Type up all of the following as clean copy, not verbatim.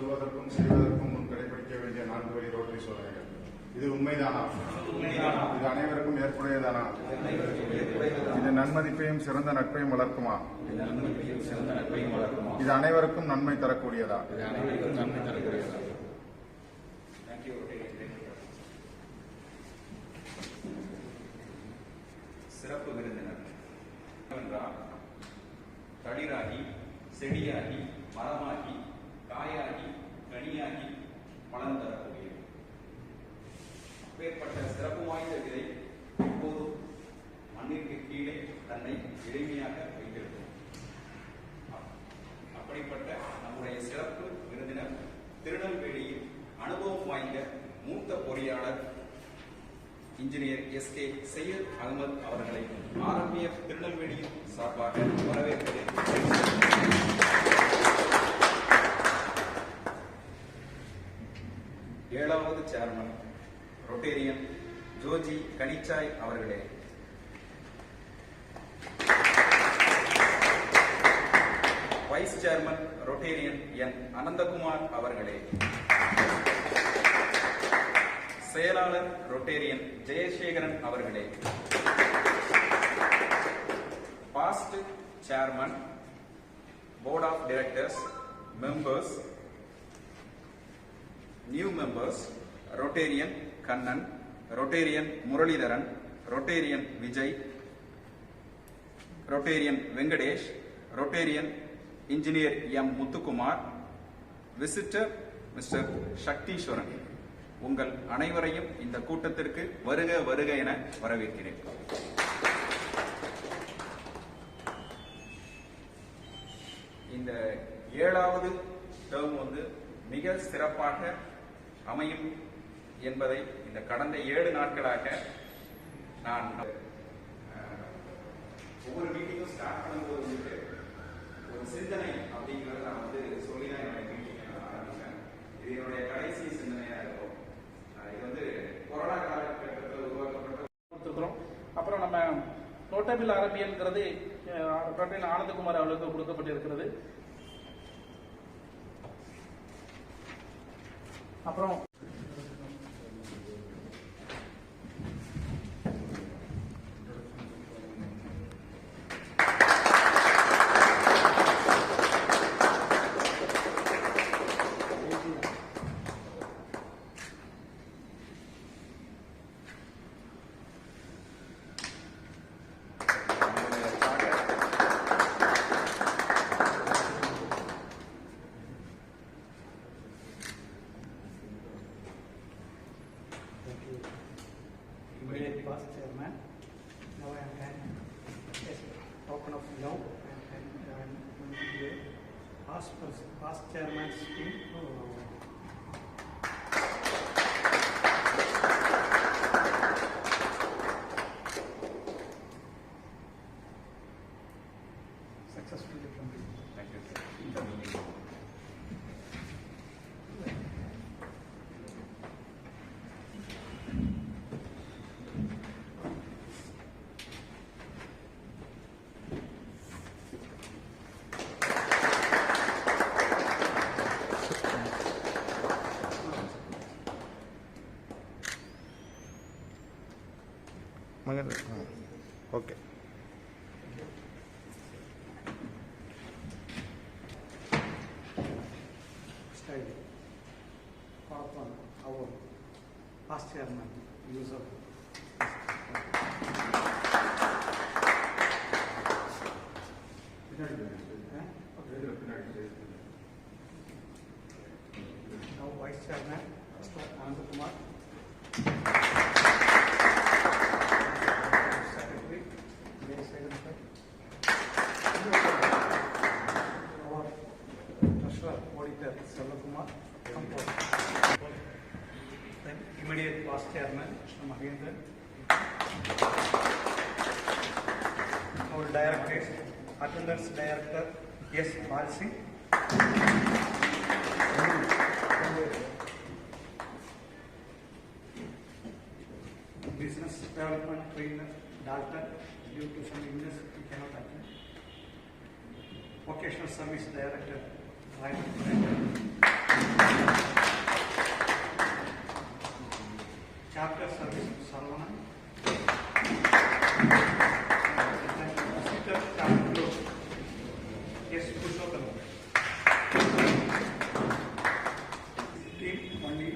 சொல்வதற்கும் செய்வதற்கும் முன் கடைபிடிக்க வேண்டிய 4 வழி ரோட்டரி சோதனைகள். இது உண்மைதானா? இது அனைவருக்கும் ஏற்புடையதானா? இது நன்மதிப்பையும் சிறந்த நட்பையும் வளர்க்குமா? இது அனைவருக்கும் நன்மை தரக்கூடியதா? சிறப்பு விருந்தினர் என்றால் தளிராகி செடியாகி மரமாகி காயாகி கனியாகி பலன் தரக்கூடிய அப்பேற்பட்ட சிறப்பு வாய்ந்த விதை எப்போதும் மண்ணிற்கு கீழே தன்னை எளிமையாக வைத்திருக்கும். அப்படிப்பட்ட நம்முடைய சிறப்பு விருந்தினர் திருநெல்வேலியில் அனுபவம் வாய்ந்த மூத்த பொறியாளர் இன்ஜினியர் எஸ்.கே. சையத் அகமது அவர்களை RMPF திருநெல்வேலியின் சார்பாக வரவேற்கிறேன். ஏழாவது சேர்மன் ரொட்டேரியன் ஜோஜி கனிச்சாய் அவர்களே, vice chairman rotarian N Anandakumar அவர்களே, செயலாளர் ரொட்டேரியன் ஜெயசேகரன் அவர்களே, past chairman board of directors members new members rotarian Kannan, rotarian Muralidharan, rotarian Vijay, rotarian Venkatesh, rotarian engineer M Muthukumar, visitor mister Sakthiswaran, உங்கள் அனைவரையும் இந்த கூட்டத்திற்கு வருக வருக என வரவேற்கிறேன். இந்த 7வது டேர்ம் மிக சிறப்பாக அமையும் என்பதை இந்த கடந்த 7 நாட்களாக நான் ஒவ்வொரு மீட்டிங்கும் ஸ்டார்ட் பண்ணும்போது ஒரு சிந்தனை அப்படிங்கிறத நான் சொல்லிதான் என்னுடைய மீட்டிங் ஆரம்பிச்சேன். இது என்னுடைய கடைசி சிந்தனையா இருக்கும். இது கொரோனா காலகட்டத்தில் உருவாக்கப்பட்ட. அப்புறம் நம்ம நோட்டபிள் அரபியல்ங்கிறது ஆனந்தகுமார் அவர்களுக்கு கொடுக்கப்பட்டிருக்கிறது. அப்புறம் past chairman. Now I am open up now and past chairman's team. Successfully completed. Thank you. Okay. Style. Upon our past chairman, user. Now vice chairman, Mr. Anandakumar. Then immediate past chairman, Mr. Mahendra. Our director, attendance director, S. Balsi. Business development trainer, Dalton, due to some illness, he cannot attend. Vocational service director, Ryan. Chapter Service Sarvana. Speaker Chapter Yes, Pushottam. Team only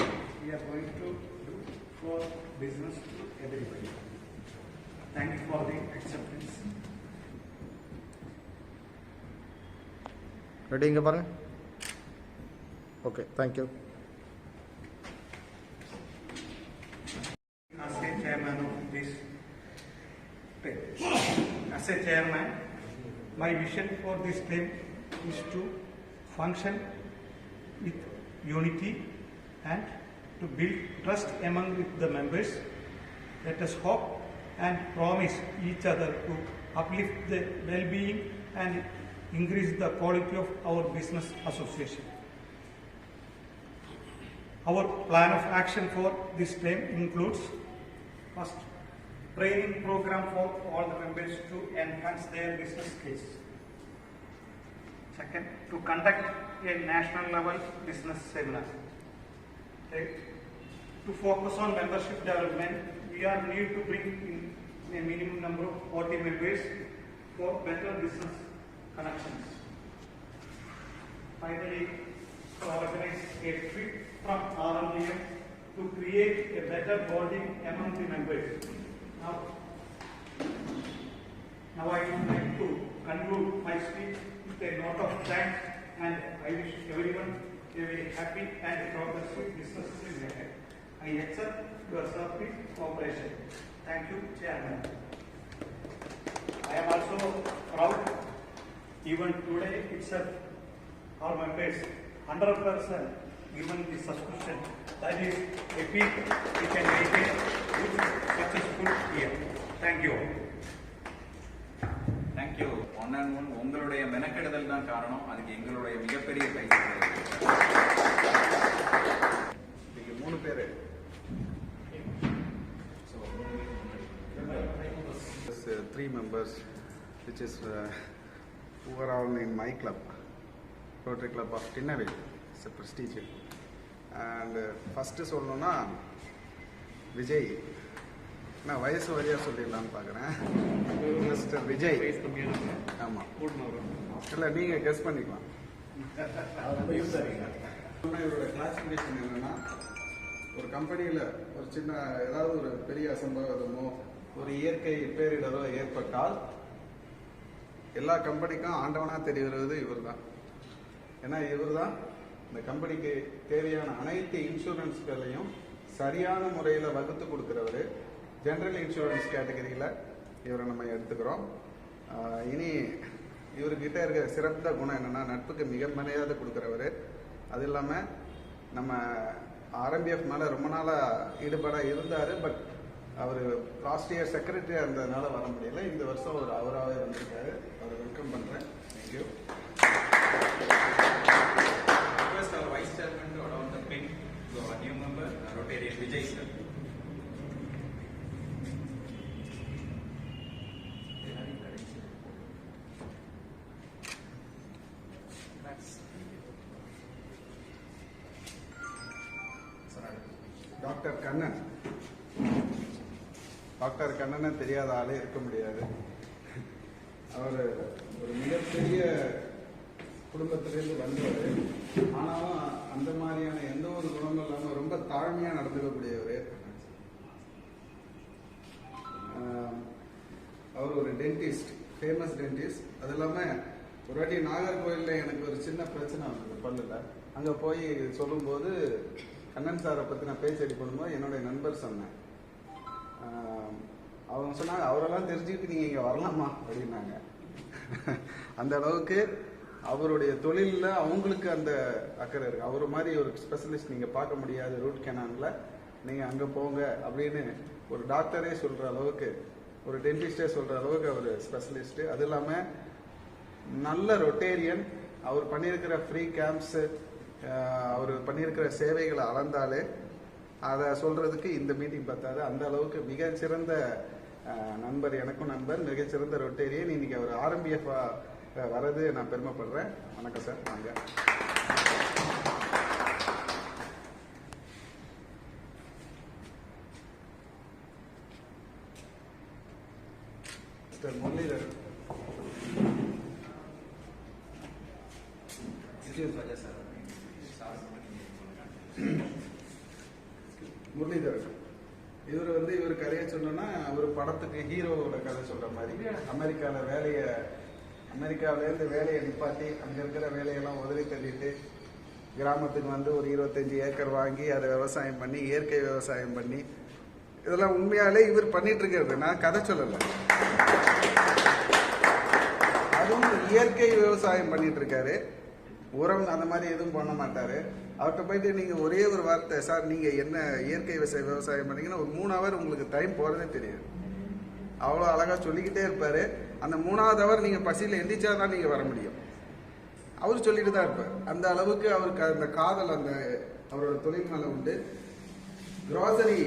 we are going to do for business to everybody. Thank you for the acceptance. Ready இங்கே பாருங்க. Okay, thank you. As a chairman of this state, as a chairman, my vision for this state is to function with unity and to build trust among the members. Let us hope and promise each other to uplift the well-being and increase the quality of our business association. Our plan of action for this term includes first, training program for all the members to enhance their business skills. Second, to conduct a national level business seminar. Third, to focus on membership development, we are need to bring in a minimum number of 40 members for better business connections. Finally, to organize a trip from RMDM to create a better bonding among the members. Now I would like to conclude my speech with a note of thanks, and I wish everyone a very happy and progressive business season ahead. I accept your service cooperation. Thank you, Chairman. I am also proud, even today itself, our members 100% given the subscription. That is a peak we can make a good, successful year. Thank you. Thank you. One and one உங்களுடைய மெனக்கெடுதல் தான் காரணம். அதுக்கு எங்களுடைய மிகப்பெரிய கை. நீங்க 3 பேரு. Three members, which is who are all in my club, Rotary Club of Tinnavel. It's a prestige. And first சொல்லணும்னா விஜய், நான் வயசு வரையா சொல்லிடலான்னு பார்க்குறேன். மிஸ்டர் விஜய். ஆமாம், இல்லை நீங்கள் கெஸ் பண்ணிக்கலாம். இவரோட கிளாசிஃபிகேஷன் என்னன்னா, ஒரு கம்பெனியில் ஒரு சின்ன ஏதாவது ஒரு பெரிய அசம்பாவிதமோ ஒரு இயற்கை பேரிடரோ ஏற்பட்டால் எல்லா கம்பெனிக்கும் ஆண்டவனா தெரிகிறது இவர் தான். ஏன்னா இவர் தான் இந்த கம்பெனிக்கு தேவையான அனைத்து இன்சூரன்ஸ்களையும் சரியான முறையில் வகுத்து கொடுக்குறவர். ஜெனரல் இன்சூரன்ஸ் கேட்டகரியில் இவரை நம்ம எடுத்துக்கிறோம். இனி இவர்கிட்ட இருக்க சிறந்த குணம் என்னென்னா, நட்புக்கு மிக மரியாதை கொடுக்குறவர். அது இல்லாமல் நம்ம ஆர்எம்பிஎஃப் மேலே ரொம்ப நாளாக ஈடுபாடாக இருந்தார். பட் அவர் லாஸ்ட் இயர் செக்ரட்டரியாக இருந்ததுனால வர முடியல. இந்த வருஷம் அவர் அவராகவே வந்திருக்காரு. அவரை வெல்கம் பண்ணுறேன். Thank you. Request our Vice Chairman to adopt the pin to our new member, Rotarian Vijay sir. Doctor Kannan. Doctor கண்ணனை தெரியாத ஆளே இருக்க முடியாது. அவர் ஒரு மிகப்பெரிய குடும்பத்திலேருந்து வந்தவர். ஆனாலும் அந்த மாதிரியான எந்த ஒரு குணமும் இல்லாமல் ரொம்ப தாழ்மையாக நடந்துக்கக்கூடியவர். அவர் ஒரு டென்டிஸ்ட், ஃபேமஸ் டென்டிஸ்ட். அது இல்லாமல் ஒரு வாட்டி நாகர்கோவிலில் எனக்கு ஒரு சின்ன பிரச்சனை வந்தது பல்லில். அங்கே போய் சொல்லும்போது கண்ணன் சாரை பற்றி நான் பேச்சு ரெடி பண்ணும்போது என்னுடைய நண்பர் சொன்னேன். அவங்க சொன்னாங்க, அவரெல்லாம் தெரிஞ்சுக்கிட்டு நீங்கள் இங்கே வரலாமா அப்படின்னாங்க. அந்த அளவுக்கு அவருடைய தொழிலில் அவங்களுக்கு அந்த அக்கறை இருக்குது. அவர் மாதிரி ஒரு ஸ்பெஷலிஸ்ட் நீங்கள் பார்க்க முடியாது ரூட் கேனானில். நீங்கள் அங்கே போங்க அப்படின்னு ஒரு டாக்டரே சொல்கிற அளவுக்கு, ஒரு டென்டிஸ்டே சொல்கிற அளவுக்கு அவர் ஸ்பெஷலிஸ்ட்டு. அது இல்லாமல் நல்ல ரொட்டேரியன். அவர் பண்ணியிருக்கிற ஃப்ரீ கேம்ப்ஸு, அவர் பண்ணியிருக்கிற சேவைகளை அளந்தாலே அதை சொல்கிறதுக்கு இந்த மீட்டிங் பார்த்தாது. அந்த அளவுக்கு மிகச்சிறந்த நண்பர், எனக்கும் நண்பர், மிகச்சிறந்த ரொட்டேரியன். இன்னைக்கு அவர் ஆர்எம்பிஎஃப் வரது நான் பெருமைப்படுறேன். வணக்கம் சார். வாங்க. மிஸ்டர் முரளிதர். முரளிதர் இவர் வந்து இவர் கதையை சொன்னோன்னா ஒரு படத்துக்கு ஹீரோவோட கதை சொல்ற மாதிரி அமெரிக்காவிலேருந்து வேலையை நிப்பாட்டி அங்கே இருக்கிற வேலையெல்லாம் உதறி தள்ளிட்டு கிராமத்துக்கு வந்து ஒரு 25 ஏக்கர் வாங்கி அதை விவசாயம் பண்ணி இயற்கை விவசாயம் பண்ணி இதெல்லாம் உண்மையாலே இவர் பண்ணிட்டு இருக்கிறது. நான் கதை சொல்லலை, அதுவும் இயற்கை விவசாயம் பண்ணிட்டு இருக்காரு. உரம் அந்த மாதிரி எதுவும் பண்ண மாட்டாரு. அவர்கிட்ட போயிட்டு நீங்க ஒரே ஒரு வார்த்தை, சார் நீங்க என்ன இயற்கை விவசாயம் பண்ணீங்கன்னா ஒரு 3 ஹவர் உங்களுக்கு டைம் போறதே தெரியாது. அவ்வளோ அழகா சொல்லிக்கிட்டே இருப்பாரு. அந்த 3வது ஹவர் நீங்க பசியில எந்திரிச்சாதான் நீங்க வர முடியும். அவர் சொல்லிட்டு தான் இருப்பார். அந்த அளவுக்கு அவருக்கு அந்த காதல் அந்த அவரோட தொழில் மேல உண்டு. கிராசரி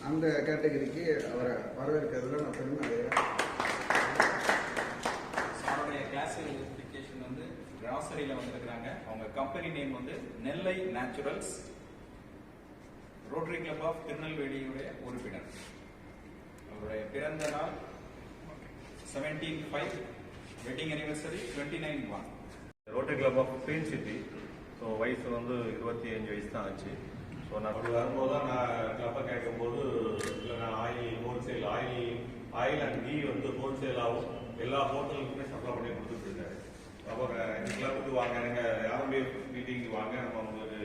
அந்த கேட்டகரிக்கு அவரை வரவேற்கிறதுல நான் பெருமை அடைகிறேன். அவருடைய கிளாசிஃபிகேஷன் வந்து கிராசரியில வந்திருக்கிறாங்க. அவங்க கம்பெனி நேம் வந்து Nellai Naturals, rotary club of திருநெல்வேலியுடைய உறுப்பினர். அவருடைய பிறந்த நாள் 17/5, wedding anniversary 29/1. Rotary club of clean city. So வயசு வந்து 25 வயசு தான் ஆச்சு. ஸோ நான் அப்படி வரும்போது தான் நான் கிளப்பை கேட்கும்போது இல்லை நான் ஆயில் அண்ட் கீ வந்து ஹோல்சேலாகவும் எல்லா ஹோட்டலுக்குமே சப்ளை பண்ணி கொடுத்துட்ருக்காரு. அப்போ இந்த கிளப்புக்கு வாங்க, நீங்கள் யாருமே மீட்டிங்கு வாங்க, நம்ம உங்களுக்கு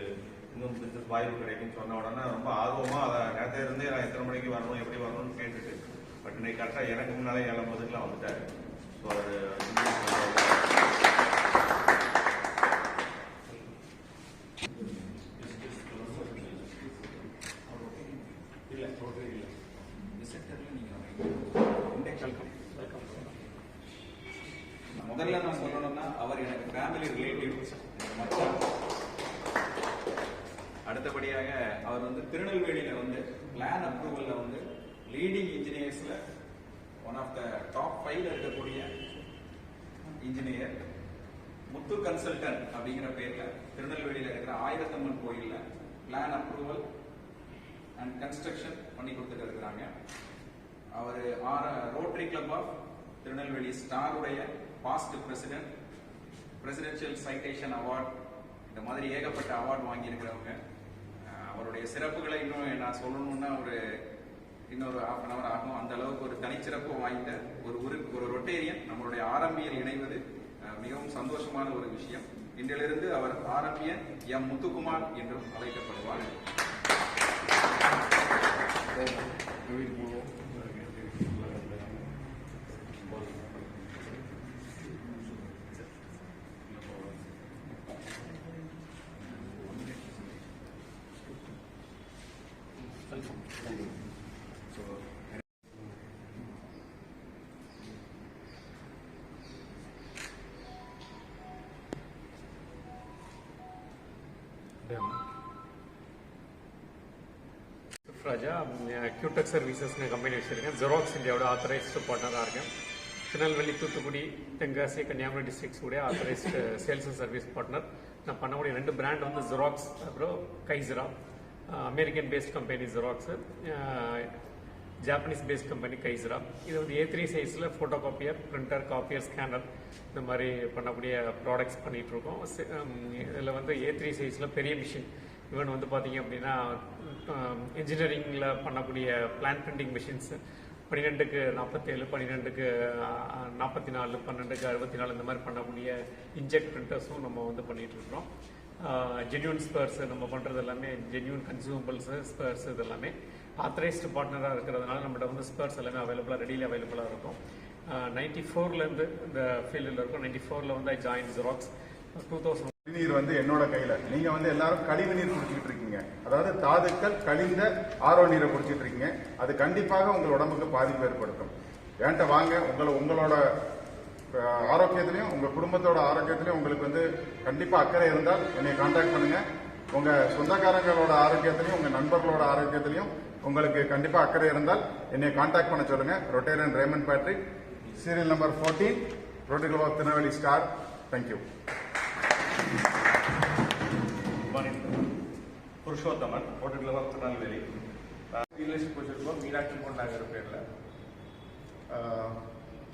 இன்னும் பிஸ்னஸ் வாய்ப்பு கிடைக்குன்னு சொன்ன உடனே ரொம்ப ஆர்வமாக அதை நேரத்தை இருந்தே நான் எத்தனை மணிக்கு வரணும் எப்படி வரணும்னு கேட்டுட்டு பட் இன்னைக்கு கரெக்டாக எனக்கு முன்னாலே 7:30 வந்துட்டாரு. ஸோ அது முதல்ல நான் சொல்லணும்னா அவர் எனக்கு ஃபேமிலி ரிலேட்டிவ். அடுத்தபடியாக அவர் வந்து திருநெல்வேலியில வந்து பிளான் அப்ரூவல்ல வந்து லீடிங் இன்ஜினியர்ஸ்ல ஒன் ஆஃப் த டாப் 5 இருக்கக்கூடிய இன்ஜினியர். முத்து கன்சல்டன்ட் அப்படிங்கிற பேர்ல திருநெல்வேலியில இருக்கிற ஆயிரத்தம்மன் கோயில்ல பிளான் அப்ரூவல் அண்ட் கன்ஸ்ட்ரக்ஷன் பண்ணி கொடுத்துட்டு இருக்கிறாங்க. அவர் ரோட்டரி கிளப் ஆஃப் திருநெல்வேலி ஸ்டாருடைய past president, presidential citation award, இந்த மாதிரி ஏகப்பட்ட அவார்டு வாங்கியிருக்கிறவங்க. அவருடைய சிறப்புகளை இன்னும் நான் சொல்லணும்னா இன்னொரு 1/2 hour ஆகும். அந்த அளவுக்கு ஒரு தனிச்சிறப்பு வாய்ந்த ஒரு ரொட்டேரியன் நம்மளுடைய ஆரம்பியல் இணைவது மிகவும் சந்தோஷமான ஒரு விஷயம். இன்றிலிருந்து அவர் ஆரம்பியன் எம் முத்துக்குமார் என்றும் அழைக்கப்படுவார். ராஜா கியூடெக் சர்வீசஸ்னு கம்பெனி வச்சுருக்கேன். ஜெராக்ஸ் இந்தியாவோட ஆத்தரைஸ்டு பார்ட்னராக இருக்கேன். திருநெல்வேலி, தூத்துக்குடி, தென்காசி, கன்னியாகுமரி டிஸ்ட்ரிக்ஸ் உடைய authorised sales and service partner. நான் பண்ணக்கூடிய 2 பிராண்ட் வந்து ஜெராக்ஸ், அப்புறம் Kyocera. American based company Xerox, Japanese based company Kyocera. இது வந்து A3 சைஸில் photo copier, printer, copier, scanner இந்த மாதிரி பண்ணக்கூடிய ப்ராடக்ட்ஸ் பண்ணிகிட்ருக்கோம். இதில் வந்து A3 சைஸில் பெரிய மிஷின், ஈவன் வந்து பார்த்தீங்க அப்படின்னா இன்ஜினியரிங்கில் பண்ணக்கூடிய பிளான் பிரிண்டிங் மிஷின்ஸ் 12க்கு 47, 12க்கு 44, 12க்கு 64 இந்த மாதிரி பண்ணக்கூடிய இன்ஜெக்ட் பிரிண்டர்ஸும் நம்ம வந்து பண்ணிகிட்டு இருக்கிறோம். ஜென்யூன் ஸ்பேர்ஸ் நம்ம பண்ணுறது எல்லாமே ஜென்யூன் கன்சூமபிள்ஸு, ஸ்பேர்ஸ் இது எல்லாமே ஆத்தரைஸ்டு பார்ட்னராக இருக்கிறதுனால நம்மகிட்ட வந்து ஸ்பேர்ஸ் எல்லாமே அவைலபிளாக, ரெடியில் அவைலபிளாக இருக்கும். 94லேருந்து இந்த ஃபீல்டில் இருக்கும். 94ல் வந்து ஐ ஜாயின் ஜெராக்ஸ். 2000 குடிநீர் வந்து என்னோட கையில. நீங்க வந்து எல்லாரும் கழிவு நீர் குடிச்சிட்டு இருக்கீங்க. அதாவது தாதுக்கள் கழிந்த ஆரோ நீரை குடிச்சிட்டு இருக்கீங்க. அது கண்டிப்பாக உங்கள் உடம்புக்கு பாதிப்பு ஏற்படுத்தும். என்கிட்ட வாங்க, உங்களோட ஆரோக்கியத்திலையும் உங்க குடும்பத்தோட ஆரோக்கியத்திலையும் உங்களுக்கு வந்து கண்டிப்பா அக்கறை இருந்தால் என்னை கான்டாக்ட் பண்ணுங்க. உங்க சொந்தக்காரங்களோட ஆரோக்கியத்திலையும் உங்க நண்பர்களோட ஆரோக்கியத்திலையும் உங்களுக்கு கண்டிப்பா அக்கறை இருந்தால் என்னை கான்டாக்ட் பண்ண சொல்லுங்க. Rotarian Raymond Patrick, serial number 14, rotary club of Tirunelveli star. Thank you. Purushothaman, rotary club of Tirunelveli. Dealership வச்சிருக்கோம் மீனாட்சி கொண்டாங்கிற பேரில்.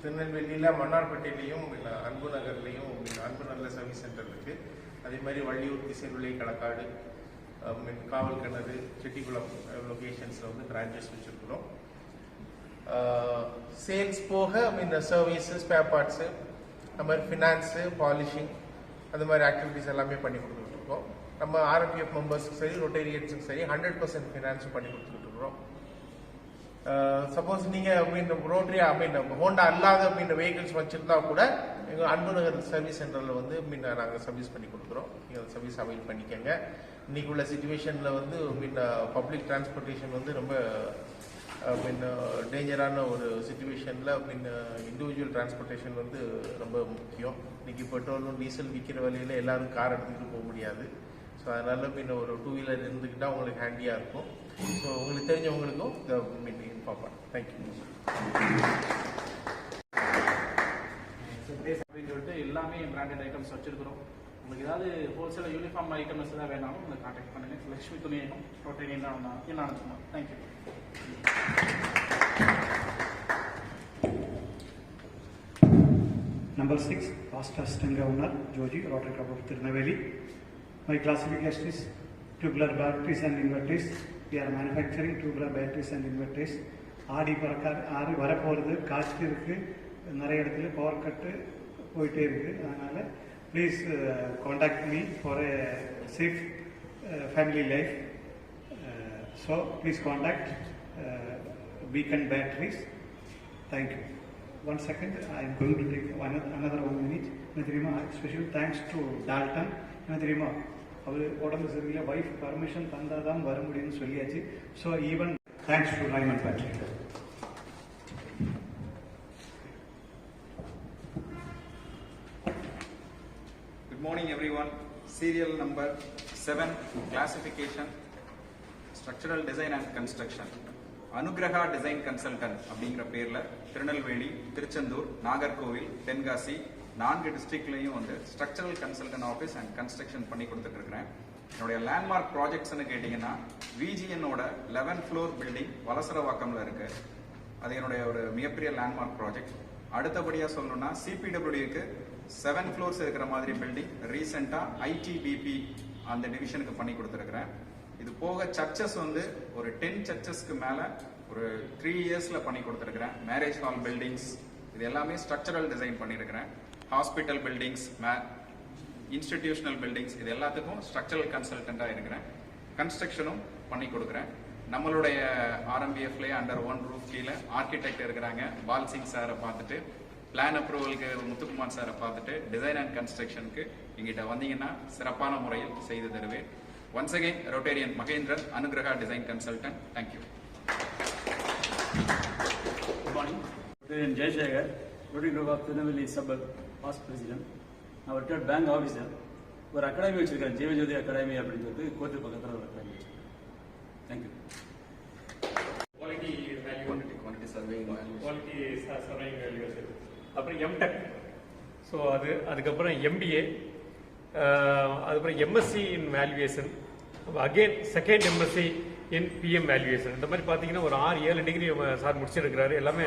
திருநெல்வேலியில் மன்னார்பேட்டையிலையும் அன்பு நகர்லையும் அன்பு நல்ல சர்வீஸ் சென்டர் இருக்குது. அதே மாதிரி வள்ளியூர், திசைவிளை, களக்காடு, காவல் கிணறு, செட்டிக்குளம் லொகேஷன்ஸில் வந்து பிரான்ச்சஸ் வச்சுருக்கிறோம். சேல்ஸ் போக சர்வீஸு, ஸ்பேர் பார்ட்ஸு, அது மாதிரி ஃபினான்ஸு, பாலிஷிங், அந்த மாதிரி ஆக்டிவிட்டிஸ் எல்லாமே பண்ணி கொடுத்துட்ருக்கோம். நம்ம ஆர்எம்பிஎஃப் மெம்பர்ஸுக்கு சரி, ரொட்டேரியன்ஸுக்கு சரி 100% ஃபினான்ஸும் பண்ணி கொடுத்துட்டு இருக்கிறோம். சப்போஸ் நீங்கள் ரோட்டரி ஹோண்டா அல்லாத வெஹிக்கிள்ஸ் வச்சுருந்தா கூட எங்கள் அன்பு நகர் சர்வீஸ் சென்டரில் வந்து நாங்கள் சர்வீஸ் பண்ணி கொடுக்குறோம். நீங்கள் அந்த சர்வீஸ் அவைல் பண்ணிக்கோங்க. இன்னைக்கு உள்ள சுச்சுவேஷனில் வந்து பப்ளிக் டிரான்ஸ்போர்ட்டேஷன் வந்து ரொம்ப டேஞ்சரான ஒரு சுச்சுவேஷனில் இண்டிவிஜுவல் டிரான்ஸ்போர்ட்டேஷன் வந்து ரொம்ப முக்கியம். இன்னைக்கு பெட்ரோலும் டீசல் விற்கிற விலையில் எல்லாரும் கார் எடுத்துக்கிட்டு போக முடியாது. ஸோ அதனால் ஒரு 2 வீலர் இருந்துக்கிட்டால் உங்களுக்கு ஹேண்டியாக இருக்கும். ஸோ உங்களுக்கு தெரிஞ்சவங்களுக்கும் இதை இன்ஃபார்ம் பண்ணேன். தேங்க்யூ. அப்படின்னு சொல்லிட்டு எல்லாமே பிராண்டட் ஐட்டம்ஸ் வச்சிருக்கிறோம். உங்களுக்கு ஏதாவது ஹோல்சேல் யூனிஃபார்ம் ஐட்டம்ஸ் ஏதாவது வேணாலும் உங்களை கான்டாக்ட் பண்ணுங்கள். லட்சுமி துணியகம், ரோட்டரி என்ன அனுப்புமா. Thank you. Number 6, Past Assistant Governor, Joji, Rotary Club of Tirunelveli. My classification is tubular batteries and inverters. We are manufacturing tubular batteries and inverters. ஆடி வரப்போகிறது, காற்று இருக்குது, நிறைய இடத்துல பவர் கட்டு போயிட்டே இருக்குது. அதனால் please contact me for a safe family life. So please contact Beacon Batteries. Thank you. 1 second, I am going to take another 1 minute. Special thanks to Dalton. அவர் உடம்பு சரியில்லை, வைஃப் பர்மிஷன் தந்தால் தான் வர முடியும்னு சொல்லியாச்சு. So even thanks to Raymond battery. Good morning everyone. Serial number 7, classification, structural design and construction. Anugraha design consultant அப்படிங்கிற பேர்ல திருநெல்வேலி, திருச்செந்தூர், நாகர்கோவில், தென்காசி 4 டிஸ்ட்ரிக்ட்லையும் வந்து structural consultant office and construction பண்ணி கொடுத்துட்டு இருக்கிறேன். என்னுடைய லேண்ட்மார்க் ப்ராஜெக்ட்ஸ்னு கேட்டிங்கன்னா VGNோட 11th ஃப்ளோர் பில்டிங் வலசரவாக்கம்ல இருக்கு. அது என்னுடைய ஒரு மிகப்பெரிய லேண்ட்மார்க் ப்ராஜெக்ட். அடுத்தபடியாக சொல்லணும்னா CPWக்கு 7 ஃப்ளோர்ஸ் இருக்கிற மாதிரி பில்டிங் ரீசெண்டாக ITBP அந்த டிவிஷனுக்கு பண்ணி கொடுத்துருக்கிறேன். இது போக சர்ச்சஸ் வந்து ஒரு 10 சர்ச்சஸ்க்கு மேலே ஒரு 3 இயர்ஸ்ல பண்ணி கொடுத்துருக்கிறேன். மேரேஜ் ஹால் பில்டிங்ஸ் இது எல்லாமே ஸ்ட்ரக்சரல் டிசைன் பண்ணியிருக்கிறேன். ஹாஸ்பிட்டல் பில்டிங்ஸ், இன்ஸ்டிடியூஷனல் பில்டிங்ஸ் இது எல்லாத்துக்கும் ஸ்ட்ரக்சரல் கன்சல்டண்டாக இருக்கிறேன். கன்ஸ்ட்ரக்ஷனும் பண்ணி கொடுக்குறேன். நம்மளுடைய RMBFலேயே அண்டர் 1 ரூஃப் கீழே ஆர்கிடெக்ட் இருக்கிறாங்க. பால்சிங் சாரை பார்த்துட்டு, பிளான் அப்ரூவலுக்கு முத்துக்குமார் சாரை பார்த்துட்டு, டிசைன் அண்ட் கன்ஸ்ட்ரக்ஷனுக்கு எங்கிட்ட வந்தீங்கன்னா சிறப்பான முறையில் செய்து தருவேன். Once again, Rotarian Mahendran, Anugraha Design Consultant. Thank you. Good morning. Rotarian Jay Shagar, Rotary Group of Tirunelveli Suburb, past President. நான் ரிட்டையர்ட் பேங்க் ஆஃபீஸர். ஒரு அகாடமி வச்சிருக்கேன், ஜீவஜோதி அகாடமி அப்படின்னு சொல்லிட்டு கோர்ட்டு பக்கத்தில் ஒரு அகாடமி வச்சிருக்கேன். தேங்க்யூ. குவாலிட்டி சர்வேயிங் வேல்யூஸ், அப்புறம் MTech. So அதுக்கப்புறம் MBA, அதுக்கப்புறம் MSc இன் வேல்யூவேஷன், அகெயின் செகண்ட் MSc இன் PM வேல்யூவேஷன். இந்த மாதிரி பார்த்தீங்கன்னா ஒரு 6-7 டிகிரி சார் முடிச்சிருக்கிறாரு. எல்லாமே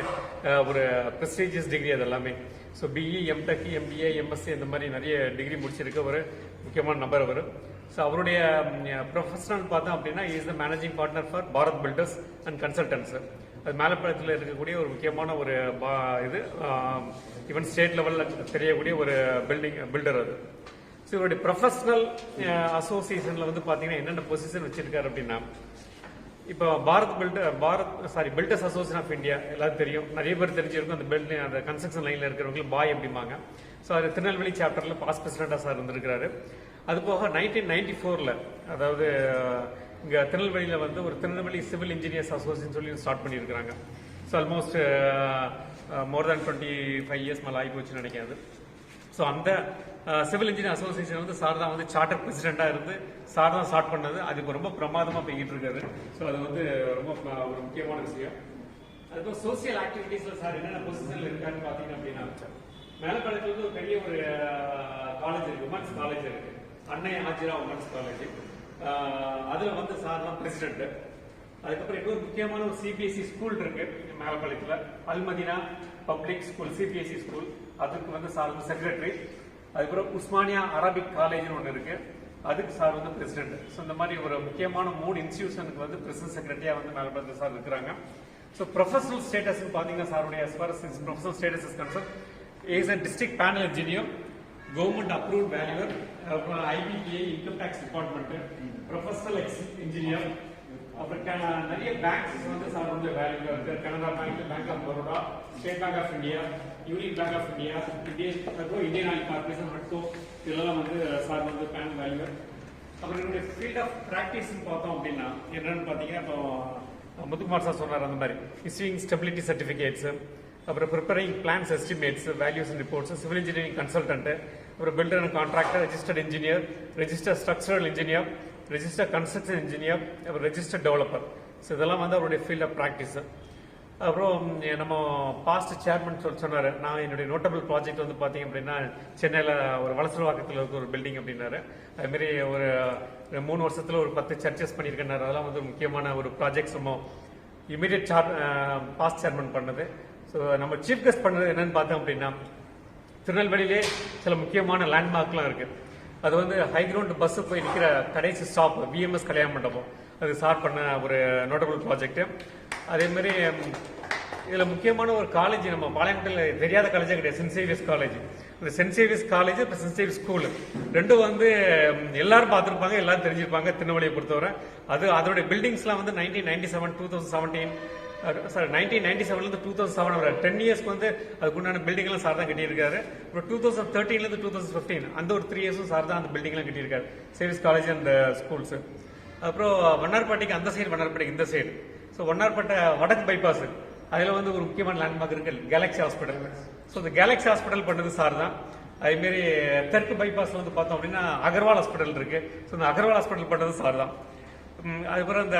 ஒரு ப்ரெஸ்டீஜியஸ் டிகிரி அது எல்லாமே. So BE, MTech, MBA, MSc இந்த மாதிரி நிறைய டிகிரி முடிச்சிருக்க ஒரு முக்கியமான நபர் அவர். ஸோ அவருடைய ப்ரொஃபஷனல் பார்த்தோம் அப்படின்னா is the managing partner for Bharat filters and consultants. அது மேலப்பழத்தில் இருக்கக்கூடிய ஒரு முக்கியமான ஒரு இது ஈவன் ஸ்டேட் லெவலில் தெரியக்கூடிய ஒரு பில்டர் அது. ஸோ இவருடைய ப்ரொஃபஷனல் அசோசியேஷனில் வந்து பார்த்தீங்கன்னா என்னென்ன பொசிஷன் வச்சிருக்காரு அப்படின்னா, இப்போ பில்டர்ஸ் அசோசியேஷன் ஆஃப் இந்தியா எல்லாரும் தெரியும், நிறைய பேர் தெரிஞ்சிருக்கும். அந்த கன்ஸ்ட்ரக்ஷன் லைனில் இருக்கிறவங்களுக்கு பாய் அப்படிம்பாங்க. ஸோ அது திருநெல்வேலி சாப்டரில் பாஸ்ட் பிரசிடென்டாக சார் இருந்திருக்கிறாரு. அது போக 1994 அதாவது இங்கே திருநெல்வேலியில் வந்து ஒரு திருநெல்வேலி சிவில் இன்ஜினியர்ஸ் அசோசியேஷன் சொல்லி ஸ்டார்ட் பண்ணியிருக்கிறாங்க. ஸோ ஆல்மோஸ்ட் மோர் தேன் 25 இயர்ஸ் மேலே ஆகி போச்சுன்னு நினைக்காது. ஸோ அந்த சிவில் இன்ஜினியர் அசோசியேஷன் வந்து சார் தான் வந்து சார்ட்டர் பிரசிடென்ட்டாக இருந்து சார் தான் ஸ்டார்ட் பண்ணது. அது இப்போ ரொம்ப பிரமாதமாக போய்கிட்டு இருக்காரு. ஸோ அது வந்து ரொம்ப ஒரு முக்கியமான விஷயம். அதுக்கப்புறம் சோசியல் ஆக்டிவிட்டீஸில் சார் என்னென்ன பொசிஷனில் இருக்காருன்னு பார்த்தீங்க அப்படின்னா, மேலப்பாளையத்தில் வந்து ஒரு பெரிய ஒரு காலேஜ் இருக்கு, உமன்ஸ் காலேஜ் இருக்கு, அன்னை ஆஜிரா உமன்ஸ் காலேஜ். அதில் வந்து சார் தான் பிரசிடென்ட். அதுக்கப்புறம் இன்னொரு முக்கியமான ஒரு சிபிஎஸ்இ ஸ்கூல் இருக்கு மேலப்பாளையத்தில், அல்மதினா பப்ளிக் ஸ்கூல் சிபிஎஸ்இ ஸ்கூல். அதுக்கு வந்து சார் வந்து செக்ரட்டரி. அதுக்கப்புறம் உஸ்மானியா அரபிக் காலேஜ்னு ஒன்று இருக்கு, அதுக்கு சார் வந்து பிரசிடென்ட். ஸோ இந்த மாதிரி ஒரு முக்கியமான 3 இன்ஸ்டிடியூஷனுக்கு வந்து பிரசிடென்ட் செக்ரட்டரியா வந்து மேலப்பாளையத்தில் சார் இருக்கிறாங்க. ஸோ ப்ரொஃபஷனல் ஸ்டேட்டஸ் பார்த்தீங்கன்னா சாருடைய as far as his professional status is concerned, he is a district panel engineer, government approved valuer, IBPA income tax department, professional engineer. அப்புறம் நிறைய பேங்க்ஸ் வந்து சார் வந்து வேல்யூ இருக்கு. Canara Bank, Bank of Baroda, State Bank of India, Union Bank of India, Indian Oil Corporation மட்டும் இதெல்லாம் வந்து sir வந்து bank value. அப்புறம் என்னுடைய ஃபீல்ட் ஆஃப் ப்ராக்டிஸ்ன்னு பார்த்தோம் அப்படின்னா என்னன்னு பார்த்தீங்கன்னா, இப்போ முத்துக்குமார் சார் சொன்னார் அந்த மாதிரி இஸ்யூயிங் ஸ்டெபிலிட்டி சர்டிஃபிகேட்ஸ், அப்புறம் preparing plans estimates, valuation reports, civil engineering consultant, அப்புறம் builder and contractor, registered engineer, registered structural engineer, register construction engineer, அப்புறம் ரெஜிஸ்டர் டெவலப்பர். ஸோ இதெல்லாம் வந்து அவருடைய ஃபீல்ட் ஆஃப் ப்ராக்டிஸ். அப்புறம் நம்ம பாஸ்ட் சேர்மன் சொன்னார், நான் என்னுடைய நோட்டபிள் ப்ராஜெக்ட் வந்து பார்த்தீங்க அப்படின்னா சென்னையில் ஒரு வலசரவாக்கத்தில் இருக்க ஒரு பில்டிங் அப்படின்னாரு. அதுமாரி ஒரு 3 வருஷத்தில் ஒரு 10 சர்ச்சஸ் பண்ணியிருக்கேன். அதெல்லாம் வந்து முக்கியமான ஒரு ப்ராஜெக்ட்ஸ் நம்ம இமீடியட் பாஸ்ட் சேர்மன் பண்ணது. ஸோ நம்ம சீஃப் கெஸ்ட் பண்ணது என்னன்னு பார்த்தோம் அப்படின்னா, திருநெல்வேலியிலே சில முக்கியமான லேண்ட்மார்க்லாம் இருக்கு. அது வந்து ஹை கிரவுண்ட் பஸ் போய் நிற்கிற கடைசி ஸ்டாப் விஎம்எஸ் கல்யாண மண்டபம், அது ஸ்டார்ட் பண்ண ஒரு நோட்டபிள் ப்ராஜெக்ட். அதே மாதிரி இதில் முக்கியமான ஒரு காலேஜ் நம்ம பாளையங்கோட்டையில் தெரியாத காலேஜே கிடையாது, சென்ட் சேவியர்ஸ் காலேஜ். இந்த சென்ட் சேவியர்ஸ் காலேஜ் இப்போ சென்ட் சேவியர்ஸ் ஸ்கூல் ரெண்டும் வந்து எல்லாரும் பார்த்துருப்பாங்க, எல்லாரும் தெரிஞ்சிருப்பாங்க திருநெல்வேலியை பொறுத்தவரை. அதோடைய பில்டிங்ஸ்லாம் வந்து 1997 2017 சார் 1997 2007 வரை 10 இயர்ஸ்க்கு வந்து அதுக்குண்டான பில்டிங் எல்லாம் சார் தான் கட்டியிருக்காரு. அப்புறம் 2013 2015 அந்த ஒரு 3 இயர்ஸும் சார் தான் அந்த பில்டிங் எல்லாம் கட்டியிருக்காரு, சேவியர்ஸ் காலேஜ் அந்த ஸ்கூல்ஸ். அப்புறம் வண்ணார்பேட்டைக்கு அந்த சைடு, வண்ணார்பேட்டைக்கு இந்த சைடு. ஸோ வண்ணார்பேட்டை வடக்கு பைபாஸ், அதில் வந்து ஒரு முக்கியமான லேண்ட்மார்க் இருக்கு, கேலக்ஸி ஹாஸ்பிட்டல். ஸோ இந்த கேலக்ஸி ஹாஸ்பிட்டல் பண்ணது சார் தான். அதேமாரி தெற்கு பைபாஸ் வந்து பார்த்தோம் அப்படின்னா அகர்வால் ஹாஸ்பிட்டல் இருக்கு. ஸோ இந்த அகர்வால் ஹாஸ்பிட்டல் பண்ணது சார் தான். அதுக்கப்புறம் இந்த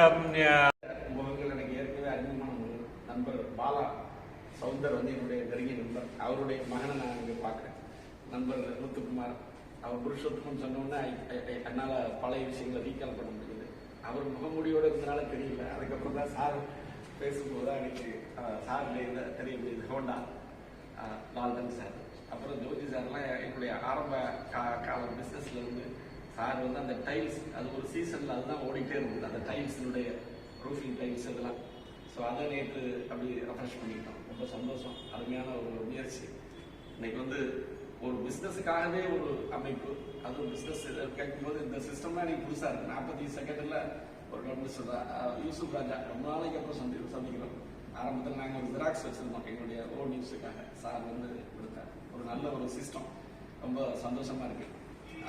எனக்கு ஏற்கனவே அறிமுகமான ஒரு நண்பர் பாலா சவுந்தர் வந்து என்னுடைய நெருங்கிய நண்பர். அவருடைய மகனை நான் இங்கே பார்க்குறேன், நண்பர் முத்துக்குமார். அவர் புருஷோத்தமன் சொன்னோன்னா என்னால் பழைய விஷயங்களை ரீகால் பண்ண முடியுது. அவர் முகமூடியோடு இருந்தனால தெரியல, அதுக்கப்புறம் தான் சார் பேசும்போது தான் எனக்கு சார்லேருந்து தெரிய முடியுது. ஹோண்டா லால்டன் சார், அப்புறம் ஜோதி சார்லாம் என்னுடைய ஆரம்ப கால பிஸ்னஸ்ல இருந்து சார் வந்து அந்த டைல்ஸ், அது ஒரு சீசனில் அதுதான் ஓடிட்டே இருந்தது, அந்த டைல்ஸினுடைய ரூஃபிங் டைல்ஸ் இதெல்லாம். ஸோ அதை நேற்று அப்படி ரெஃப்ரெஷ் பண்ணிட்டோம். ரொம்ப சந்தோஷம், அருமையான ஒரு முயற்சி. இன்னைக்கு வந்து ஒரு பிஸ்னஸுக்காகவே ஒரு அமைப்பு, அதுவும் பிஸ்னஸ் கேட்கும்போது இந்த சிஸ்டம்லாம் எனக்கு புதுசாக இருக்குது. 40 செகண்டில் ஒரு கவர்மெண்ட் யூசுப் ராஜா ரொம்ப நாளைக்கு அப்புறம் சந்திக்கிறோம். ஆரம்பத்தில் நாங்கள் ஒரு ஜெராக்ஸ் வச்சுருந்தோம் எங்களுடைய ஓ நியூஸுக்காக, சார் வந்து கொடுத்தார். ஒரு நல்ல ஒரு சிஸ்டம், ரொம்ப சந்தோஷமாக இருக்குது.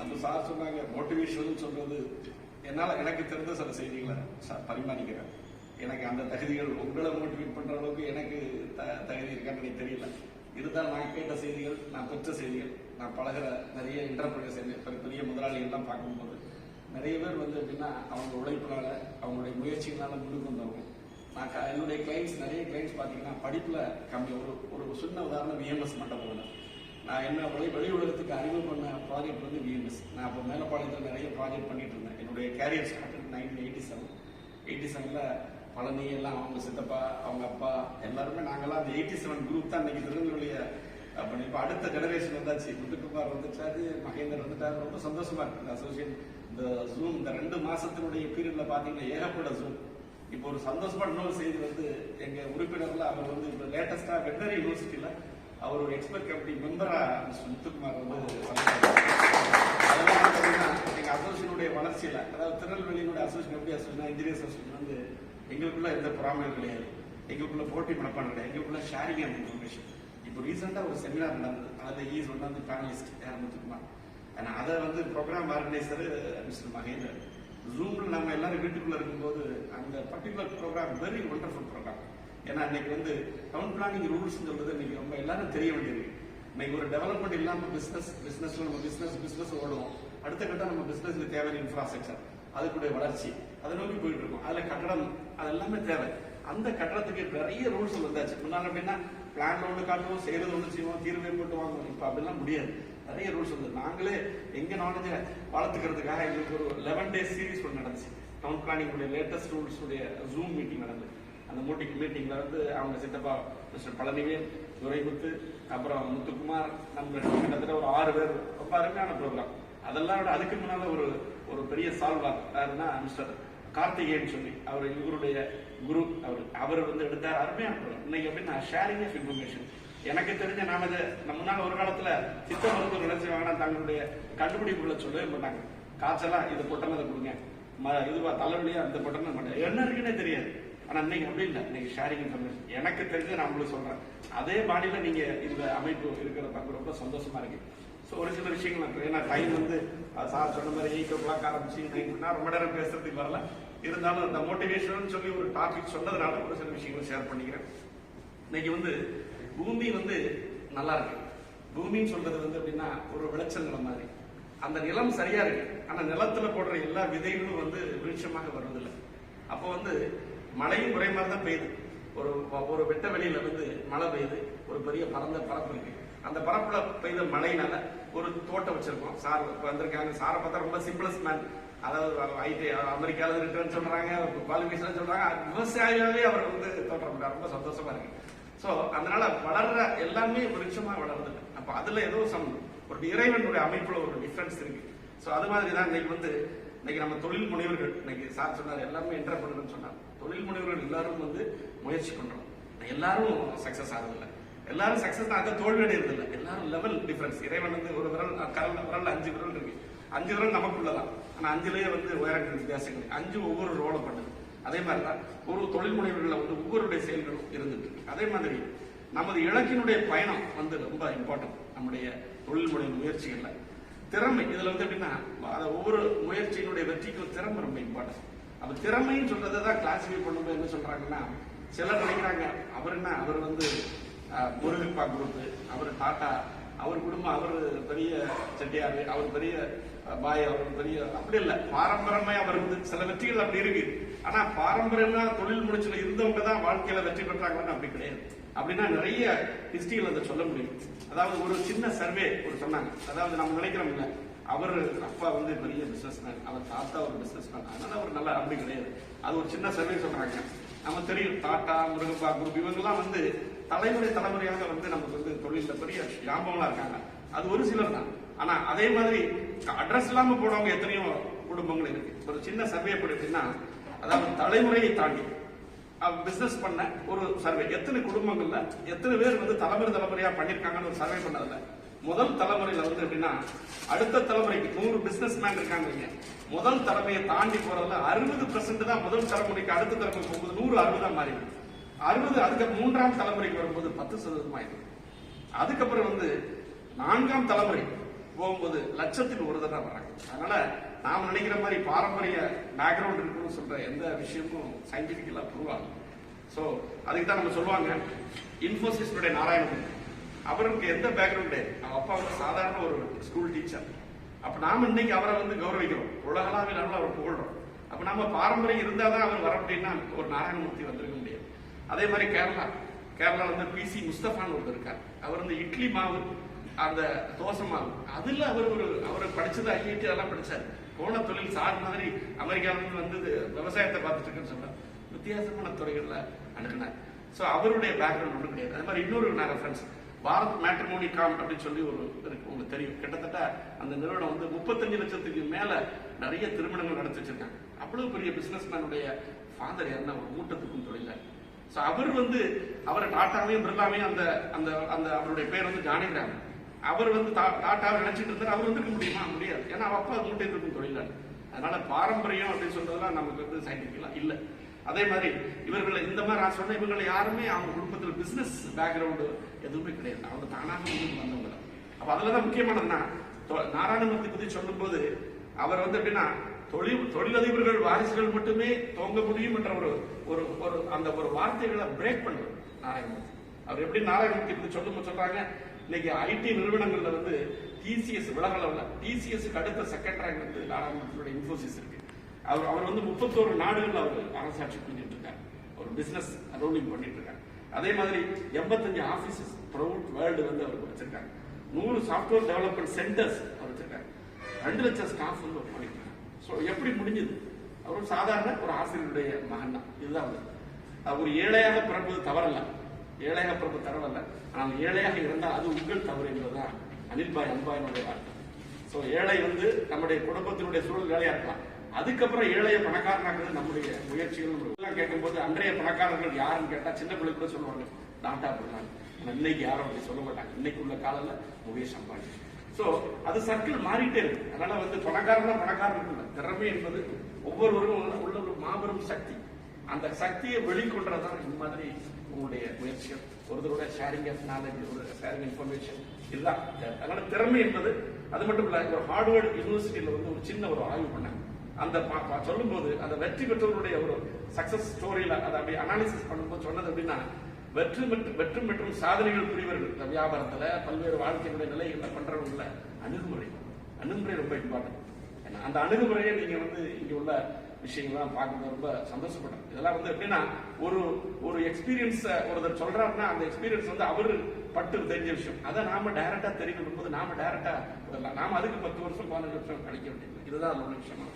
அந்த சார் சொன்னாங்க மோட்டிவேஷன் சொல்கிறது, என்னால் எனக்கு தெரிந்த சில செய்திகளை பரிமாறிக்கிறேன். எனக்கு அந்த தகுதிகள் உங்களை மோட்டிவேட் பண்ணுற அளவுக்கு எனக்கு தகுதி இருக்கான்னு எனக்கு தெரியல. இதுதான் நான் கேட்ட செய்திகள், நான் பெற்ற செய்திகள். நான் பழகிற நிறைய என்டர்பிரைஸ் பெரிய முதலாளிகள்லாம் பார்க்கும்போது நிறைய பேர் வந்து எப்படின்னா அவங்க உழைப்பினால அவங்களுடைய முயற்சிகளால் முன்னுக்கு வந்தவங்க. நான் என்னுடைய கிளைண்ட்ஸ், நிறைய கிளைண்ட்ஸ் பார்த்தீங்கன்னா படிப்பில் கம்மி. ஒரு சின்ன உதாரணம் விஎம்எஸ் மண்டபம். நான் என்ன வெளி உலகத்துக்கு அறிவு பண்ண ப்ராஜெக்ட் வந்து விஎம்எஸ். நான் அப்போ மேலப்பாளையத்தில் நிறைய ப்ராஜெக்ட் பண்ணிட்டு இருந்தேன். என்னுடைய கேரியர் ஸ்டார்ட் 1987 பழனி எல்லாம் அவங்க சித்தப்பா அவங்க அப்பா எல்லாருமே நாங்கெல்லாம் அந்த 87 குரூப் தான் இன்னைக்கு திருநெல்வேலியை பண்ணி. இப்போ அடுத்த ஜெனரேஷன் வந்தாச்சு, முத்துக்குமார் வந்துட்டாரு, மகேந்தர் வந்துட்டாரு. ரொம்ப சந்தோஷமா இருக்கு. இந்த அசோசியேட் இந்த ஜூம் இந்த 2 மாசத்தினுடைய பீரியட்ல பாத்தீங்கன்னா ஏகப்பட்ட ஜூம். இப்போ ஒரு சந்தோஷமான இன்னொரு செய்தி வந்து எங்க உறுப்பினர்ல அவர் வந்து இப்போ லேட்டஸ்டா வெட்டரி யூனிவர்சிட்டியில அவர் ஒரு எக்ஸ்பர்ட் கமிட்டி மெம்பரா முத்துக்குமார் வந்து அதெல்லாம் பார்த்தீங்கன்னா எங்க அசோசியனுடைய வளர்ச்சியில, அதாவது திருநெல்வேலியினுடைய அசோசியேஷன் எப்படி அசோசியேஷன் இன்ஜினியர்ஸ் அசோசியேஷன் வந்து எங்களுக்குள்ள எந்த பொறாமையும் கிடையாது, எங்களுக்குள்ள போட்டி மனப்பாடம் கிடையாது, எங்களுக்குள்ள ஷேரிங் அண்ட் இன்ஃபர்மேஷன். இப்போ ரீசெண்டா ஒரு செமினார் நடந்தது, அதில் ஈஸ் ஒன் வந்து பேனலிஸ்ட் யார் முத்துக்குமார். ஆனால் அதை வந்து ப்ரோக்ராம் ஆர்கனைசர் மிஸ்டர் மகேந்தர். ஜூம்ல நம்ம எல்லாரும் வீட்டுக்குள்ள இருக்கும்போது அந்த particular programme very wonderful programme. ஏன்னா இன்னைக்கு வந்து டவுன் பிளானிங் ரூல்ஸ் சொல்றது இன்னைக்கு ரொம்ப எல்லாரும் தெரிய வேண்டியது. இன்னைக்கு ஒரு டெவலப்மெண்ட் இல்லாமல் பிசினஸ்ல நம்ம பிசினஸ் ஓடுவோம். அடுத்த கட்டம் நம்ம பிசினஸ்க்கு தேவையான இன்ஃப்ராஸ்ட்ரக்சர், அதுக்குடைய வளர்ச்சி, அதை நோக்கி போயிட்டு இருக்கோம். அதுல கட்டடம் அது எல்லாமே தேவை. அந்த கட்டடத்துக்கு நிறைய ரூல்ஸ் வந்தாச்சு. முன்னாடி அப்படின்னா பிளான்ல ஒன்று காட்டுவோம், செய்யறது ஒன்று செய்வோம், தீர்வு போட்டு வாங்குவோம். இப்போ அப்படிலாம் முடியாது. நிறைய ரூல்ஸ் வந்து நாங்களே எங்க நாலேஜை வளர்த்துக்கிறதுக்காக எங்களுக்கு ஒரு 11 days சீரீஸ் ஒன்று நடந்துச்சு. டவுன் பிளானிங்குடைய லேட்டஸ்ட் ரூல்ஸுடைய ஜூம் மீட்டிங் நடந்தது. அந்த மீட்டிங்ல வந்து அவங்க சித்தப்பா மிஸ்டர் பழனிவேல், துரைமுத்து, அப்புறம் முத்துக்குமார், நம்ம கிட்டத்தட்ட ஒரு 6 பேர், ரொம்ப அருமையான ப்ரோக்ராம். அதெல்லாம் விட அதுக்கு முன்னால ஒரு பெரிய சால்வார் யாருன்னா மிஸ்டர் கார்த்திகேயன் சொல்லி அவர் இவருடைய குரு, அவர் வந்து எடுத்தார். அருமையான ப்ரோக்ராம். இன்னைக்கு எப்படின்னா ஷேரிங் ஆஃப் இன்ஃபர்மேஷன். எனக்கு தெரிஞ்ச நாம இதை நம்ம முன்னால ஒரு காலத்துல சித்த மருத்துவ நினைச்சு வாங்கினா தங்களுடைய கண்டுபிடிப்புகளை சொல்லவே மாட்டாங்க. காய்ச்சலா இது பொட்டனதை கொடுங்க, இதுவா தலைவலியா இந்த பொட்டனை மாட்டேன், என்ன இருக்குன்னே தெரியாது. ஆனா இன்னைக்கு அப்படி இல்லை. இன்னைக்கு ஷேரிங் இன்ஃபர்மேஷன் எனக்கு தெரிஞ்சு நான் உங்களுக்கு சொல்றேன். அதே பாடியில நீங்க இந்த அமைப்பு இருக்கிறத பார்க்க ரொம்ப சந்தோஷமா இருக்கு. ஸோ ஒரு சில விஷயங்கள் ஏன்னா டைம் வந்து சார் சொன்ன மாதிரி 8 o'clock ஆரம்பிச்சு 9 ரொம்ப நேரம் பேசுறதுக்கு வரல. இருந்தாலும் இந்த மோட்டிவேஷன் சொல்லி ஒரு டாபிக் சொன்னதுனால ஒரு சில விஷயங்களை ஷேர் பண்ணிக்கிறேன். இன்னைக்கு வந்து பூமி வந்து நல்லா இருக்கு. பூமின்னு சொல்றது வந்து அப்படின்னா ஒரு விளைச்சல் நிலம் மாதிரி. அந்த நிலம் சரியா இருக்கு. ஆனா நிலத்துல போடுற எல்லா விதைகளும் வந்து விருட்சமாக வருவதில்லை. அப்போ வந்து மழையும் ஒரே மாதிரி தான் பெய்யுது. ஒரு வெட்ட வெளியில வந்து மழை பெய்யுது, ஒரு பெரிய பரந்த பரப்பு இருக்கு. அந்த பரப்புல பெய்த மழையினால ஒரு தோட்டம் வச்சிருக்கோம். சார் வந்திருக்காங்க. சாரை பார்த்தா ரொம்ப சிம்பிளஸ்ட் மேன். அதாவது ஐடி அமெரிக்காவில் ரிட்டர்ன் சொல்றாங்க, குவாலிஃபிகேஷன் சொல்றாங்க. விவசாயியாவே அவர் வந்து தோட்டம் ரொம்ப சந்தோஷமா இருக்கு. சோ அதனால வளர்ற எல்லாமே விருட்சமா வளருது. அப்ப அதுல ஏதோ ஒரு இறைவனுடைய அமைப்புல ஒரு டிஃபரன்ஸ் இருக்கு. சோ அது மாதிரி தான் இன்னைக்கு நம்ம தொழில் முனைவர்கள், இன்னைக்கு சார் சொன்னார் எல்லாருமே என்டர்பிரனர் சொன்னார். தொழில் முனைவர்கள் எல்லாரும் வந்து முயற்சி பண்றோம். எல்லாரும் சக்சஸ் ஆகுதில்லை. எல்லாரும் சக்சஸ் ஆக தோல்வி அடைகிறது இல்லை. எல்லாரும் லெவல் டிஃபரன்ஸ். இறைவன் வந்து ஒரு விரல் 5 விரல் இருக்கு. 5 விரல் நமக்குள்ளதான். ஆனா 5லயே வந்து உயரங்கள் வித்தியாசங்கள். 5 ஒவ்வொரு ரோலை பண்ணுது. அதே மாதிரிதான் ஒரு தொழில் முனைவர்கள் வந்து ஒவ்வொருடைய செயல்களும் இருந்துட்டு இருக்கு. அதே மாதிரி நமது இலக்கினுடைய பயணம் வந்து ரொம்ப இம்பார்ட்டன்ட். நம்முடைய தொழில் முனைவு முயற்சிகள்ல திறமை இதுல வந்து எப்படின்னா ஒவ்வொரு முயற்சியினுடைய வெற்றிக்கும் திறமை ரொம்ப இம்பார்ட்டன்ட். அப்ப திறமைன்னு சொல்றதான் கிளாசிஃபை பண்ணும்போது என்ன சொல்றாங்கன்னா, சிலர் நினைக்கிறாங்க அவர் வந்து முருகப்பா குரூப், அவர் டாடா, அவர் குடும்பம், அவர் பெரிய செட்டியாரு, அவர் பெரிய பாய், அவர் பெரிய அப்படி இல்லை. பாரம்பரியமா அவர் வந்து சில வெற்றிகள் அப்படி இருக்கு. ஆனா பாரம்பரியமா தொழில் முயற்சியில இருந்தவங்க தான் வாழ்க்கையில வெற்றி பெற்றாங்கன்னு அப்படி கிடையாது. அப்படின்னா நிறைய ஹிஸ்டரியில் அதை சொல்ல முடியும். அதாவது ஒரு சின்ன சர்வே ஒரு சொன்னாங்க. அதாவது நம்ம நினைக்கிறோம் இல்ல, அவர் அப்பா வந்து பெரிய பிசினஸ் மேன், அவர் தாத்தா ஒரு பிசினஸ் மேன், அதனால அவர் நல்லா அப்படி கிடையாது. அது ஒரு சின்ன சர்வே சொல்றாங்க. நம்ம தெரியும் டாடா, முருகப்பா குரூப் இவங்கெல்லாம் வந்து தலைமுறையாக வந்து நமக்கு வந்து தொழில பெரிய ஞாபகங்களா இருக்காங்க. அது ஒரு சிலர் தான். ஆனா அதே மாதிரி அட்ரஸ் இல்லாம போனவங்க எத்தனையோ குடும்பங்கள் இருக்கு. ஒரு சின்ன சர்வே எப்படின்னா, அதாவது தலைமுறையை தாண்டி பிசினஸ் பண்ண ஒரு சர்வே, எத்தனை குடும்பங்கள்ல எத்தனை பேர் வந்து தலைமுறையா பண்ணிருக்காங்கன்னு ஒரு சர்வே பண்ணதுல முதல் தலைமுறையில வந்து எப்படின்னா, அடுத்த தலைமுறைக்கு 100 பிசினஸ் மேன் இருக்காங்க. முதல் தலைமையை தாண்டி போறதுல 60% தான் முதல் தலைமுறைக்கு அடுத்த தலைமுறை போகும்போது 100 60 மாறி 60. அதுக்கு 3ஆம் தலைமுறைக்கு வரும்போது 10% ஆயிடும். அதுக்கப்புறம் வந்து 4ஆம் தலைமுறை போகும்போது லட்சத்தில் ஒரு தடவை வராங்க. அதனால நாம நினைக்கிற மாதிரி பாரம்பரிய பேக்ரவுண்ட் இருக்குன்னு சொல்ற எந்த விஷயமும் சயின்டிபிக்கலா ப்ரூவ் ஆகும். சோ அதுக்கு தான் நம்ம சொல்லுவாங்க, இன்ஃபோசிஸ்னுடைய நாராயணமூர்த்தி, அவருக்கு எந்த பேக்ரவுண்டு, அவன் அப்பா வந்து சாதாரண ஒரு ஸ்கூல் டீச்சர். அப்ப நாம இன்னைக்கு அவரை வந்து கௌரவிக்கிறோம், உலகளாவில் நல்லா அவர் புகழ்றோம். அப்ப நம்ம பாரம்பரியம் இருந்தாதான் அவர் வர முடியும்னா ஒரு நாராயணமூர்த்தி வந்திருக்க முடியாது. அதே மாதிரி கேரளா வந்து பிசி முஸ்தபான்னு ஒருத்தர் இருக்கார். அவர் வந்து இட்லி மாவு, அந்த தோசை மாவு, அதுல அவர் படிச்சது ஐஐடி அதெல்லாம் படிச்சாரு. போன தொழில் சார் மாதிரி அமெரிக்காவிலிருந்து வந்து விவசாயத்தை பார்த்துட்டு இருக்குன்னு சொல்றாரு. வித்தியாசமான துறைகள்ல அணுகினார். சோ அவருடைய பேக்ரவுண்ட் ஒன்றும் கிடையாது. அது மாதிரி இன்னொரு ரெஃபரன்ஸ், பாரத் மேட்ரிமோனி காம் அப்படின்னு சொல்லி ஒரு இருக்கு, உங்களுக்கு தெரியும். கிட்டத்தட்ட அந்த நிறுவனம் வந்து 35 லட்சத்துக்கு மேல நிறைய திருமணங்கள் நடத்தி வச்சிருக்காங்க. அவ்வளவு பெரிய பிசினஸ் மேனுடைய ஃபாதர் யாருன்னா ஒரு மூட்டத்துக்கும் தொழில. சோ அவர் வந்து அவரை டாட்டாவையும் பிர்லாவையும் அந்த அவருடைய பேர் வந்து ஜானிகிராம். அவர் வந்து டாட்டாவை நினைச்சிட்டு இருந்தார். அவர் வந்து முடியாது. ஏன்னா அவ அப்பா மூட்டை இருக்கும் தொழில. அதனால பாரம்பரியம் அப்படின்னு சொல்றதுலாம் நமக்கு வந்து சயின்டிபிக்கலா இல்ல. அதே மாதிரி இவர்கள் இந்த மாதிரி நான் சொன்ன இவங்களை யாருமே அவங்க குடும்பத்தில் பிசினஸ் பேக்ரவுண்டு எதுவுமே கிடையாது. அவங்க தானாக வந்தவங்க. அப்ப அதுலதான் முக்கியமானதுன்னா, நாராயணமூர்த்தி பத்தி சொல்லும் போது அவர் வந்து எப்படின்னா, தொழிலதிபர்கள் வாரிசுகள் மட்டுமே தோங்க முடியும் என்ற ஒரு வார்த்தைகளை பிரேக் பண்ணுவார் நாராயணமூர்த்தி. அவர் எப்படி நாராயணமூர்த்தி பத்தி சொல்றாங்க, இன்னைக்கு ஐடி நிறுவனங்கள்ல வந்து டிசிஎஸ் உலக அளவுல டிசிஎஸ்க்கு அடுத்த செகண்ட் ரேங்க் வந்து நாராயணமூர்த்தியோட இன்ஃபோசிஸ் இருக்கு. அவர் வந்து 31 நாடுகள் அவர் அரசாட்சி பண்ணிட்டு இருக்காரு. ஒரு பிசினஸ் ரூலிங் பண்ணிட்டு இருக்காரு. அதே மாதிரி 85 ஆபீசஸ் த்ரூஅவுட் வேர்ல்டு வந்து அவருக்கு வச்சிருக்காங்க. 100 சாஃப்ட்வேர் டெவலப்மெண்ட் சென்டர்ஸ் அவர் வச்சிருக்காங்க. 2 லட்சம் ஸ்டாஃப் வந்து பண்ணிருக்காங்க. ஸோ எப்படி முடிஞ்சது? அவர் ஒரு சாதாரண ஒரு ஆசிரியருடைய மகன் தான். இதுதான் ஒரு ஏழையாக பிறப்பது தவறல்ல, ஏழையாக பிறப்பது தவறல்ல. ஆனால் ஏழையாக இருந்தால் அது உங்கள் தவறு என்பதுதான் அனில்பாய் அன்பாயினுடைய வார்த்தை. ஸோ ஏழை நம்முடைய குடும்பத்தினுடைய சூழல் வேலையா இருக்கலாம், அதுக்கப்புறம் ஏழைய பணக்காரனாக்குறது நம்முடைய முயற்சிகள். கேட்கும்போது அன்றைய பணக்காரர்கள் யாருன்னு கேட்டா சின்ன பிள்ளை கூட சொல்லுவாங்க டாடா பிர்லான்னு. இன்னைக்கு யாரும் அப்படி சொல்ல மாட்டாங்க. இன்னைக்கு உள்ள காலத்துல முகேஷ் அம்பானி. சோ அது சர்க்கிள் மாறிட்டே இருக்கு. அதனால பணக்காரன் பணக்காரன் இல்லை, திறமை என்பது ஒவ்வொருவரும் உள்ள ஒரு மாபெரும் சக்தி. அந்த சக்தியை வெளிக்கொண்டதான் இந்த மாதிரி உங்களுடைய முயற்சிகள். ஒருத்தரோட ஷேரிங் ஆஃப் நாலேஜ், ஒரு ஷேரிங் இன்ஃபர்மேஷன் இதுதான். அதனால திறமை என்பது அது மட்டும் இல்ல. ஒரு ஹார்வர்ட் யூனிவர்சிட்டியில ஒரு சின்ன ஒரு ஆய்வு பண்ணாங்க. அந்த சொல்லும் போது அந்த வெற்றி பெற்றவருடைய ஒரு சக்சஸ் ஸ்டோரியில அதை அப்படி அனாலிசிஸ் பண்ணும்போது சொன்னது அப்படின்னா, வெற்றி மற்றும் சாதனைகள் புரிவர்கள் வியாபாரத்துல பல்வேறு வாழ்க்கையினுடைய நிலைகளை பண்றவங்கள அணுகுமுறை ரொம்ப இம்பார்ட்டன்ட். அந்த அணுகுமுறையை நீங்க இங்க உள்ள விஷயங்கள்லாம் பார்க்கும்போது ரொம்ப சந்தோஷப்பட்டேன். இதெல்லாம் எப்படின்னா ஒரு எக்ஸ்பீரியன்ஸ் ஒருத்தர் சொல்றாருன்னா அந்த எக்ஸ்பீரியன்ஸ் அவரு பட்டு தெரிஞ்ச விஷயம். அதை நாம டைரக்டா தெரிவிக்கும் போது நாம டைரக்டா விடலாம். நாம அதுக்கு 10 வருஷம் 15 வருஷம் கழிக்க வேண்டியது. இதுதான் உள்ள விஷயம்.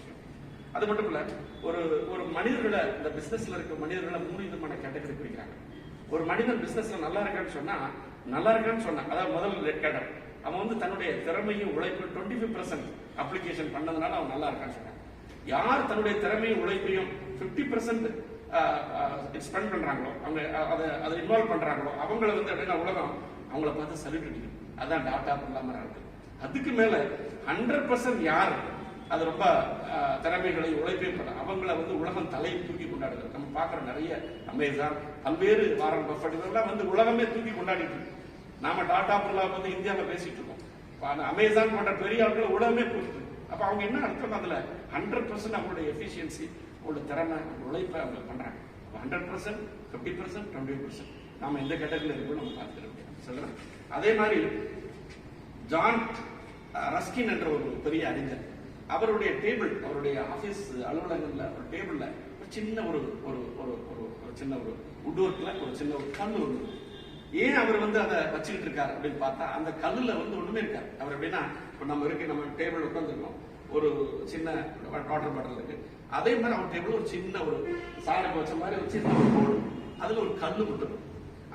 அது மட்டும் இல்ல, ஒரு மனிதர்களை இந்த பிசினஸ்ல இருக்க மனிதர்களை 3 விதமான கேட்டகரி பிரிக்கிறாங்க. ஒரு மனிதன் பிசினஸ்ல நல்லா இருக்கான்னு சொன்னா, அதாவது முதல் கேட்டர் அவன் தன்னுடைய திறமையும் உழைப்பு 25% அப்ளிகேஷன் பண்ணதுனால அவன் நல்லா இருக்கான்னு சொன்னான். யார் தன்னுடைய திறமையும் உழைப்பையும் 50% ஸ்பெண்ட் பண்றாங்களோ, அவங்க அதை இன்வால்வ் பண்றாங்களோ, அவங்களை அப்படின்னா உலகம் அவங்கள பார்த்து சல்யூட் அடிக்கும். அதான் டாடா பிர்லா இருக்கு. அதுக்கு மேல 100% யார் அது ரொம்ப திறமைகளை உழைப்பையும் பண்ண அவங்கள உலகம் தலை தூக்கி கொண்டாடுது. நம்ம பாக்குற நிறைய அமேசான், பல்வேறு வாரன் பஃபட் இதெல்லாம் உலகமே தூக்கி கொண்டாடிட்டு இருக்கு. நாம டாடா பிர்லா இந்தியாவில் பேசிட்டு இருக்கோம். அமேசான் போன்ற பெரிய ஆட்களை உலகமே போட்டு. அப்ப அவங்க என்ன அர்த்தம், அதுல 100% அவங்களுடைய எஃபிஷியன்சி, அவங்களோட திறமை, உழைப்பை அவங்க பண்றாங்க. 100%, 50%, 20% நாம எந்த கேட்டகரியில் இருக்கோம் நம்ம பார்த்துருக்கோம் சொல்றேன். அதே மாதிரி ஜான் ரஸ்கின் என்ற ஒரு பெரிய அறிஞர், அவருடைய டேபிள், அவருடைய ஆபீஸ் அலுவலகங்கள்ல ஒரு டேபிள்ல சின்ன ஒரு சின்ன ஒரு உட்வொர்க்ல ஒரு சின்ன ஒரு கல் ஒன்று. ஏன் அவர் அதை வச்சுக்கிட்டு இருக்காரு அப்படின்னு பார்த்தா, அந்த கல்லுல ஒண்ணுமே இருக்காரு. அவர் எப்படின்னா, இப்ப நம்ம டேபிள் உட்காந்துருக்கோம், ஒரு சின்ன வாட்டர் பாட்டில் இருக்கு. அதே மாதிரி அவர் டேபிள் ஒரு சின்ன ஒரு சாணக்கு வச்ச மாதிரி ஒரு சின்ன ஒரு போர்டு, அதுல ஒரு கல்லு மட்டும்.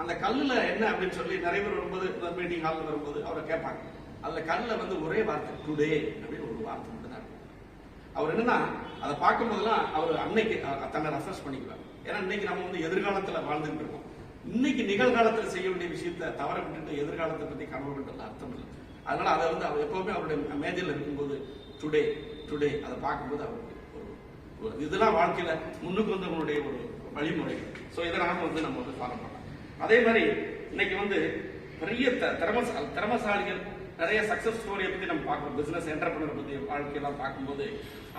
அந்த கல்லுல என்ன அப்படின்னு சொல்லி நிறைய பேர் வரும்போது, மீட்டிங் ஹால்ல வரும்போது அவரை கேட்பாங்க. அதுல கல்லுல ஒரே வார்த்தை டுடே அப்படின்னு ஒரு வார்த்தை மட்டும் தான். அவர் என்னன்னா அதை பார்க்கும் போதெல்லாம் அவர் அன்னைக்கு தன்னை ரெஃப்ரெஷ் பண்ணிக்குவார். ஏன்னா இன்னைக்கு நம்ம எதிர்காலத்துல வாழ்ந்துட்டு இருக்கோம். இன்னைக்கு நிகழ்காலத்தில் செய்ய வேண்டிய விஷயத்த தவற விட்டுட்டு எதிர்காலத்தை பத்தி கனவு கண்டது அர்த்தம் இல்லை. அதனால அதை அவர் எப்பவுமே அவருடைய மேஜையில் இருக்கும்போது டுடே டுடே அதை பார்க்கும்போது அவருக்கு இதெல்லாம் வாழ்க்கையில முன்னுக்கு வந்தவங்களுடைய ஒரு வழிமுறை. ஸோ இதை நாம நம்ம ஃபாலோ பண்ணலாம். அதே மாதிரி இன்னைக்கு பெரிய திறமசாலிகள் நிறைய சக்சஸ் ஸ்டோரியை பத்தி நம்ம பார்க்கணும். பிசினஸ் என்டர்பிரனர் பத்தி வாழ்க்கையெல்லாம் பார்க்கும்போது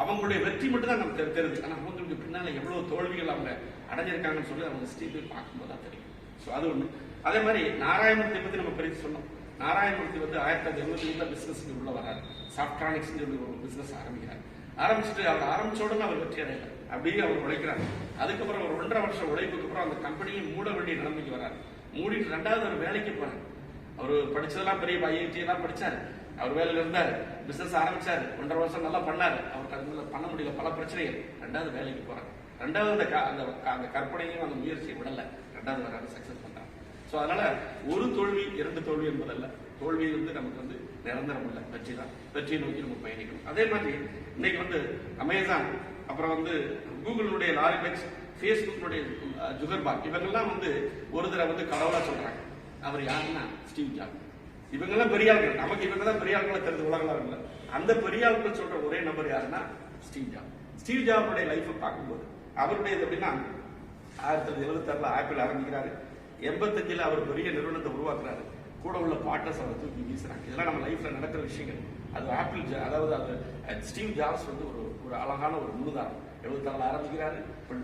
அவங்களுடைய வெற்றி மட்டும் தான் நமக்கு தெரியுது. ஆனா அவங்களுக்கு பின்னால எவ்வளவு தோல்விகள் அவங்க அடைஞ்சிருக்காங்கன்னு சொல்லி அவங்க ஹிஸ்டரி பார்க்கும்போது தான் தெரியும். ஸோ அது ஒண்ணு. அதே மாதிரி நாராயணமூர்த்தி பத்தி நம்ம பிரித்து சொன்னோம். நாராயணமூர்த்தி 1975 பிசினஸ்க்கு உள்ள வராரு. சாப்ட்ரானிக்ஸ் சொல்லி ஒரு பிசினஸ் ஆரம்பிக்கிறார். ஆரம்பிச்சுட்டு அவர் ஆரம்பிச்ச உடனே அவர் வெற்றி அடையல, அப்படியே அவர் உழைக்கிறார். அதுக்கப்புறம் ஒரு 1.5 வருஷம் உழைப்புக்கு அப்புறம் அந்த கம்பெனியை மூட வேண்டிய நிலைமைக்கு வராரு. மூடிட்டு 2வது ஒரு வேலைக்கு போறாரு. அவர் படிச்சதெல்லாம் பெரிய ஐஐடி எல்லாம் படிச்சாரு. அவர் வேலையில இருந்தாரு, பிசினஸ் ஆரம்பிச்சாரு. 1.5 வருஷம் நல்லா பண்ணாரு. அவருக்கு அது பண்ண முடியல, பல பிரச்சனைகள். 2வது வேலைக்கு போறாரு. 2வது அந்த கற்பனையும் அந்த முயற்சியை விடல, 2வது வராது, சக்சஸ் பண்றாரு. ஸோ அதனால ஒரு தோல்வி 2 தோல்வி என்பதல்ல, தோல்வி நமக்கு நிரந்தரம் இல்லை, வெற்றி தான். வெற்றியை நோக்கி நம்ம பயணிக்கணும். அதே மாதிரி இன்னைக்கு அமேசான், அப்புறம் கூகுளுடைய லாரி பெக்ஸ், ஃபேஸ்புக்கினுடைய ஜுகர்பார்க், இவங்கெல்லாம் ஒரு தடவை கடவுளா சொல்றாங்க. அவர் யாருன்னா ஸ்டீவ் ஜாப். இவங்கெல்லாம் பெரிய ஆட்கள். நமக்கு இவங்க தான் பெரிய ஆட்களை தெரிஞ்ச உலகம். அந்த பெரிய ஆட்கள் சொல்ற ஒரே நபர் யாருன்னா ஸ்டீவ் ஜாப். ஸ்டீவ் ஜாபுடைய லைஃப் பார்க்கும்போது அவருடைய எப்படின்னா 1976 ஆப்பிள் ஆரம்பிக்கிறாரு. 85 அவர் பெரிய நிறுவனத்தை உருவாக்குறாரு. கூட உள்ள பார்ட்னர்ஸ் அவரை தூக்கி வீசுறாங்க. இதெல்லாம் நம்ம லைஃப்ல நடக்கிற விஷயங்கள். அது ஆப்பிள், அதாவது அது ஸ்டீவ் ஜாப்ஸ் ஒரு அழகான ஒரு முன்னுதாரணம். 76 ஆரம்பிக்கிறாரு,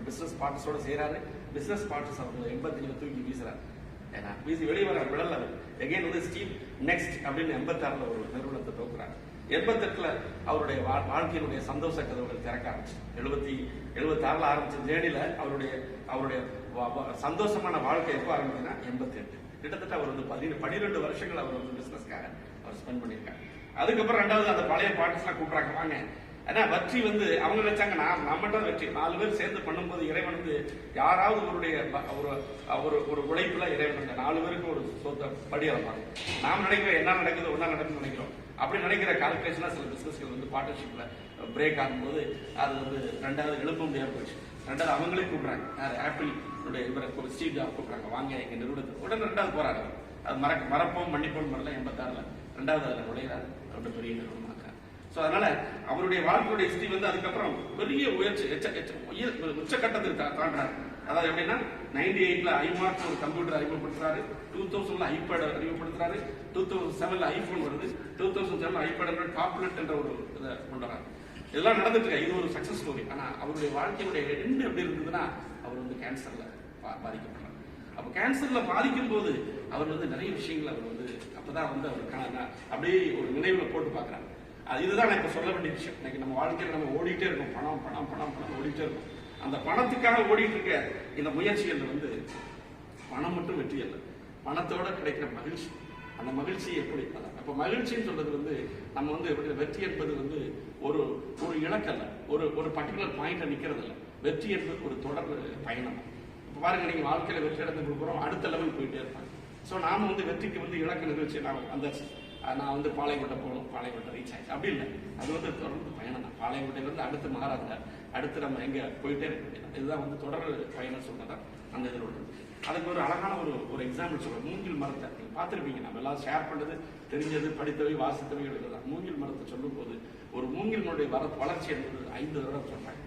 பிசினஸ் பார்ட்னர்ஸோட செய்யறாரு. பிசினஸ் பார்ட்னர்ஸ் அவர் 85 தூக்கி வீசுறாரு. ஏன்னா வீசி வெளியே வர விடல. எகைன் ஸ்டீவ் நெக்ஸ்ட் அப்படின்னு 86 ஒரு நிறுவனத்தை துவக்குறாரு. 88 அவருடைய வாழ்க்கையினுடைய சந்தோஷ கதவுகள் திறக்க ஆரம்பிச்சு. 76 ஆரம்பிச்ச ஜேர்னில அவருடைய சந்தோஷமான வாழ்க்கை எப்போ ஆரம்பிச்சுன்னா 88. கிட்டத்தட்ட அவர் 12 வருஷங்கள் அவர் பிசினஸ்க்காக அவர் ஸ்பெண்ட் பண்ணியிருக்காரு. அதுக்கப்புறம் 2வது அந்த பழைய பார்ட்னர்ஸ் எல்லாம் கூப்பிடுறாங்க, வாங்க ஏன்னா வெற்றி வந்து அவங்க நினைச்சாங்க நம்மகிட்ட வெற்றி 4 பேர் சேர்ந்து பண்ணும்போது இறைவன் வந்து யாராவது ஒரு உழைப்புல இறைவன் அந்த 4 பேருக்கு ஒரு சொந்த படி அளப்பாங்க. நாம் நினைக்கிறோம் என்ன நடக்குது ஒன்னா நடக்குதுன்னு நினைக்கிறோம். அப்படி நினைக்கிற கால்குலேஷனா சில பிசினஸ்கள் வந்து பார்ட்னர்ஷிப்ல பிரேக் ஆகும்போது அது வந்து 2வது எழுப்ப முடியாம போயிடுச்சு. 2வது அவங்களே கூப்பிடுறாங்க, ஆப்பிள் இவரை ஸ்டீவ் ஜாப் கூப்பிடுறாங்க, வாங்க எங்க நிறுவனத்துக்கு. உடனே 2வது போறாரு. அது மறப்போம் மன்னிப்போம் வரல 86ல 2வது அதில் நுழைகிறாரு. ரொம்ப பெரிய நிறுவனம். ஸோ அதனால அவருடைய வாழ்க்கையுடைய ஹிஸ்டரி வந்து அதுக்கப்புறம் பெரிய உச்சக்கட்டத்திற்கு தாண்டாரு. அதாவது எப்படின்னா 98ல ஐமார்க் ஒரு கம்ப்யூட்டர் அறிமுகப்படுத்துறாரு, 2000ல ஐபேட் அறிமுகப்படுத்துறாரு, 2007ல ஐபோன் வருது, 2007ல ஐபேட் டாப்லெட் என்ற ஒரு இதை கொண்டு வராரு. இதெல்லாம் நடந்துட்டு இருக்கு. இது ஒரு சக்சஸ் ஸ்டோரி. ஆனா அவருடைய வாழ்க்கையுடைய எண்டு எப்படி இருந்ததுன்னா அவர் வந்து கேன்சர்ல பாதிக்கப்படுறாரு. அப்ப கேன்சர்ல பாதிக்கும் போது அவர் வந்து நிறைய விஷயங்கள் அவர் வந்து அப்பதான் வந்து அவருக்கான அப்படியே ஒரு நினைவுல போட்டு பாக்குறாரு. இதுதான் நான் இப்ப சொல்ல வேண்டிய விஷயம். இன்னைக்கு நம்ம வாழ்க்கையில நம்ம ஓடிட்டே இருக்கோம், பணம் பணம் பணம் பணம் ஓடிட்டே இருக்கும். அந்த பணத்துக்காக ஓடிட்டு இருக்க இந்த முயற்சிகள் வந்து பணம் மட்டும் வெற்றி அல்ல, பணத்தோட கிடைக்கிற மகிழ்ச்சி. அந்த மகிழ்ச்சி எப்படி அப்ப மகிழ்ச்சின்னு சொல்றது வந்து நம்ம வந்து வெற்றி என்பது வந்து ஒரு இலக்கல்ல, ஒரு பர்டிகுலர் பாயிண்ட்ல நிக்கிறது இல்ல. வெற்றி என்பது ஒரு தொடர் பயணம். இப்ப பாருங்க, நீங்க வாழ்க்கையில வெற்றி அடைந்து கொடுக்குறோம், அடுத்த லெவல் போயிட்டே இருப்பாங்க. ஸோ நாம வந்து வெற்றிக்கு வந்து இலக்கு நிகழ்ச்சி நான் வந்து பாளையங்கோட்டை போகணும், பாளையங்கோட்டை ரீச் ஆயிடுச்சு அப்படி இல்லை. அது வந்து தொடர்ந்து பயணம் தான். பாளையங்கோட்டையிலிருந்து அடுத்து மகாராஷ்டிரா, அடுத்து நம்ம எங்க போயிட்டே இருக்க முடியாது. இதுதான் வந்து தொடர் பயணம் சொல்றதா அந்த இதில் உள்ளது. அதுக்கு ஒரு அழகான ஒரு எக்ஸாம்பிள் சொல்றேன். மூங்கில் மரத்தை நீங்க பார்த்துருப்பீங்க, நம்ம எல்லாம் ஷேர் பண்ணது தெரிஞ்சது படித்தவை வாசித்தவை எழுதுதான். மூங்கில் மரத்தை சொல்லும் போது ஒரு மூங்கிலினுடைய வளர்ச்சி என்பது 5 வருடம் சொல்றாங்க.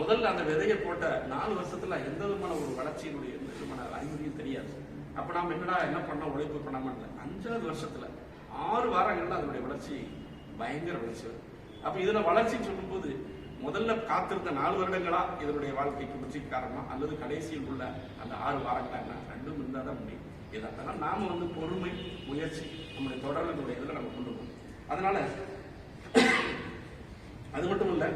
முதல்ல அந்த விதையை போட்ட 4 வருஷத்துல எந்த விதமான ஒரு வளர்ச்சியினுடைய எந்த விதமான அறிகுறியும் தெரியாது. அப்ப நாம என்ன பண்ண உழைப்பு பண்ணாம 5வது வருஷத்துல 6 வாரங்கள்ல அதனுடைய வளர்ச்சி பயங்கர வளர்ச்சி வரும். அப்ப இதுல வளர்ச்சின்னு சொல்லும் போது முதல்ல காத்திருந்த 4 வருடங்களா இதனுடைய வாழ்க்கைக்கு வெற்றிக்கு காரணமா அல்லது கடைசியில் உள்ள அந்த 6 வாரங்களா என்ன, ரெண்டும் இருந்தாதான் முடியும். இதனால நாம வந்து பொறுமை, முயற்சி, நம்முடைய தொடர்புடைய இதுல நம்ம கொண்டு போகணும். அதனால அது மட்டும் இல்ல,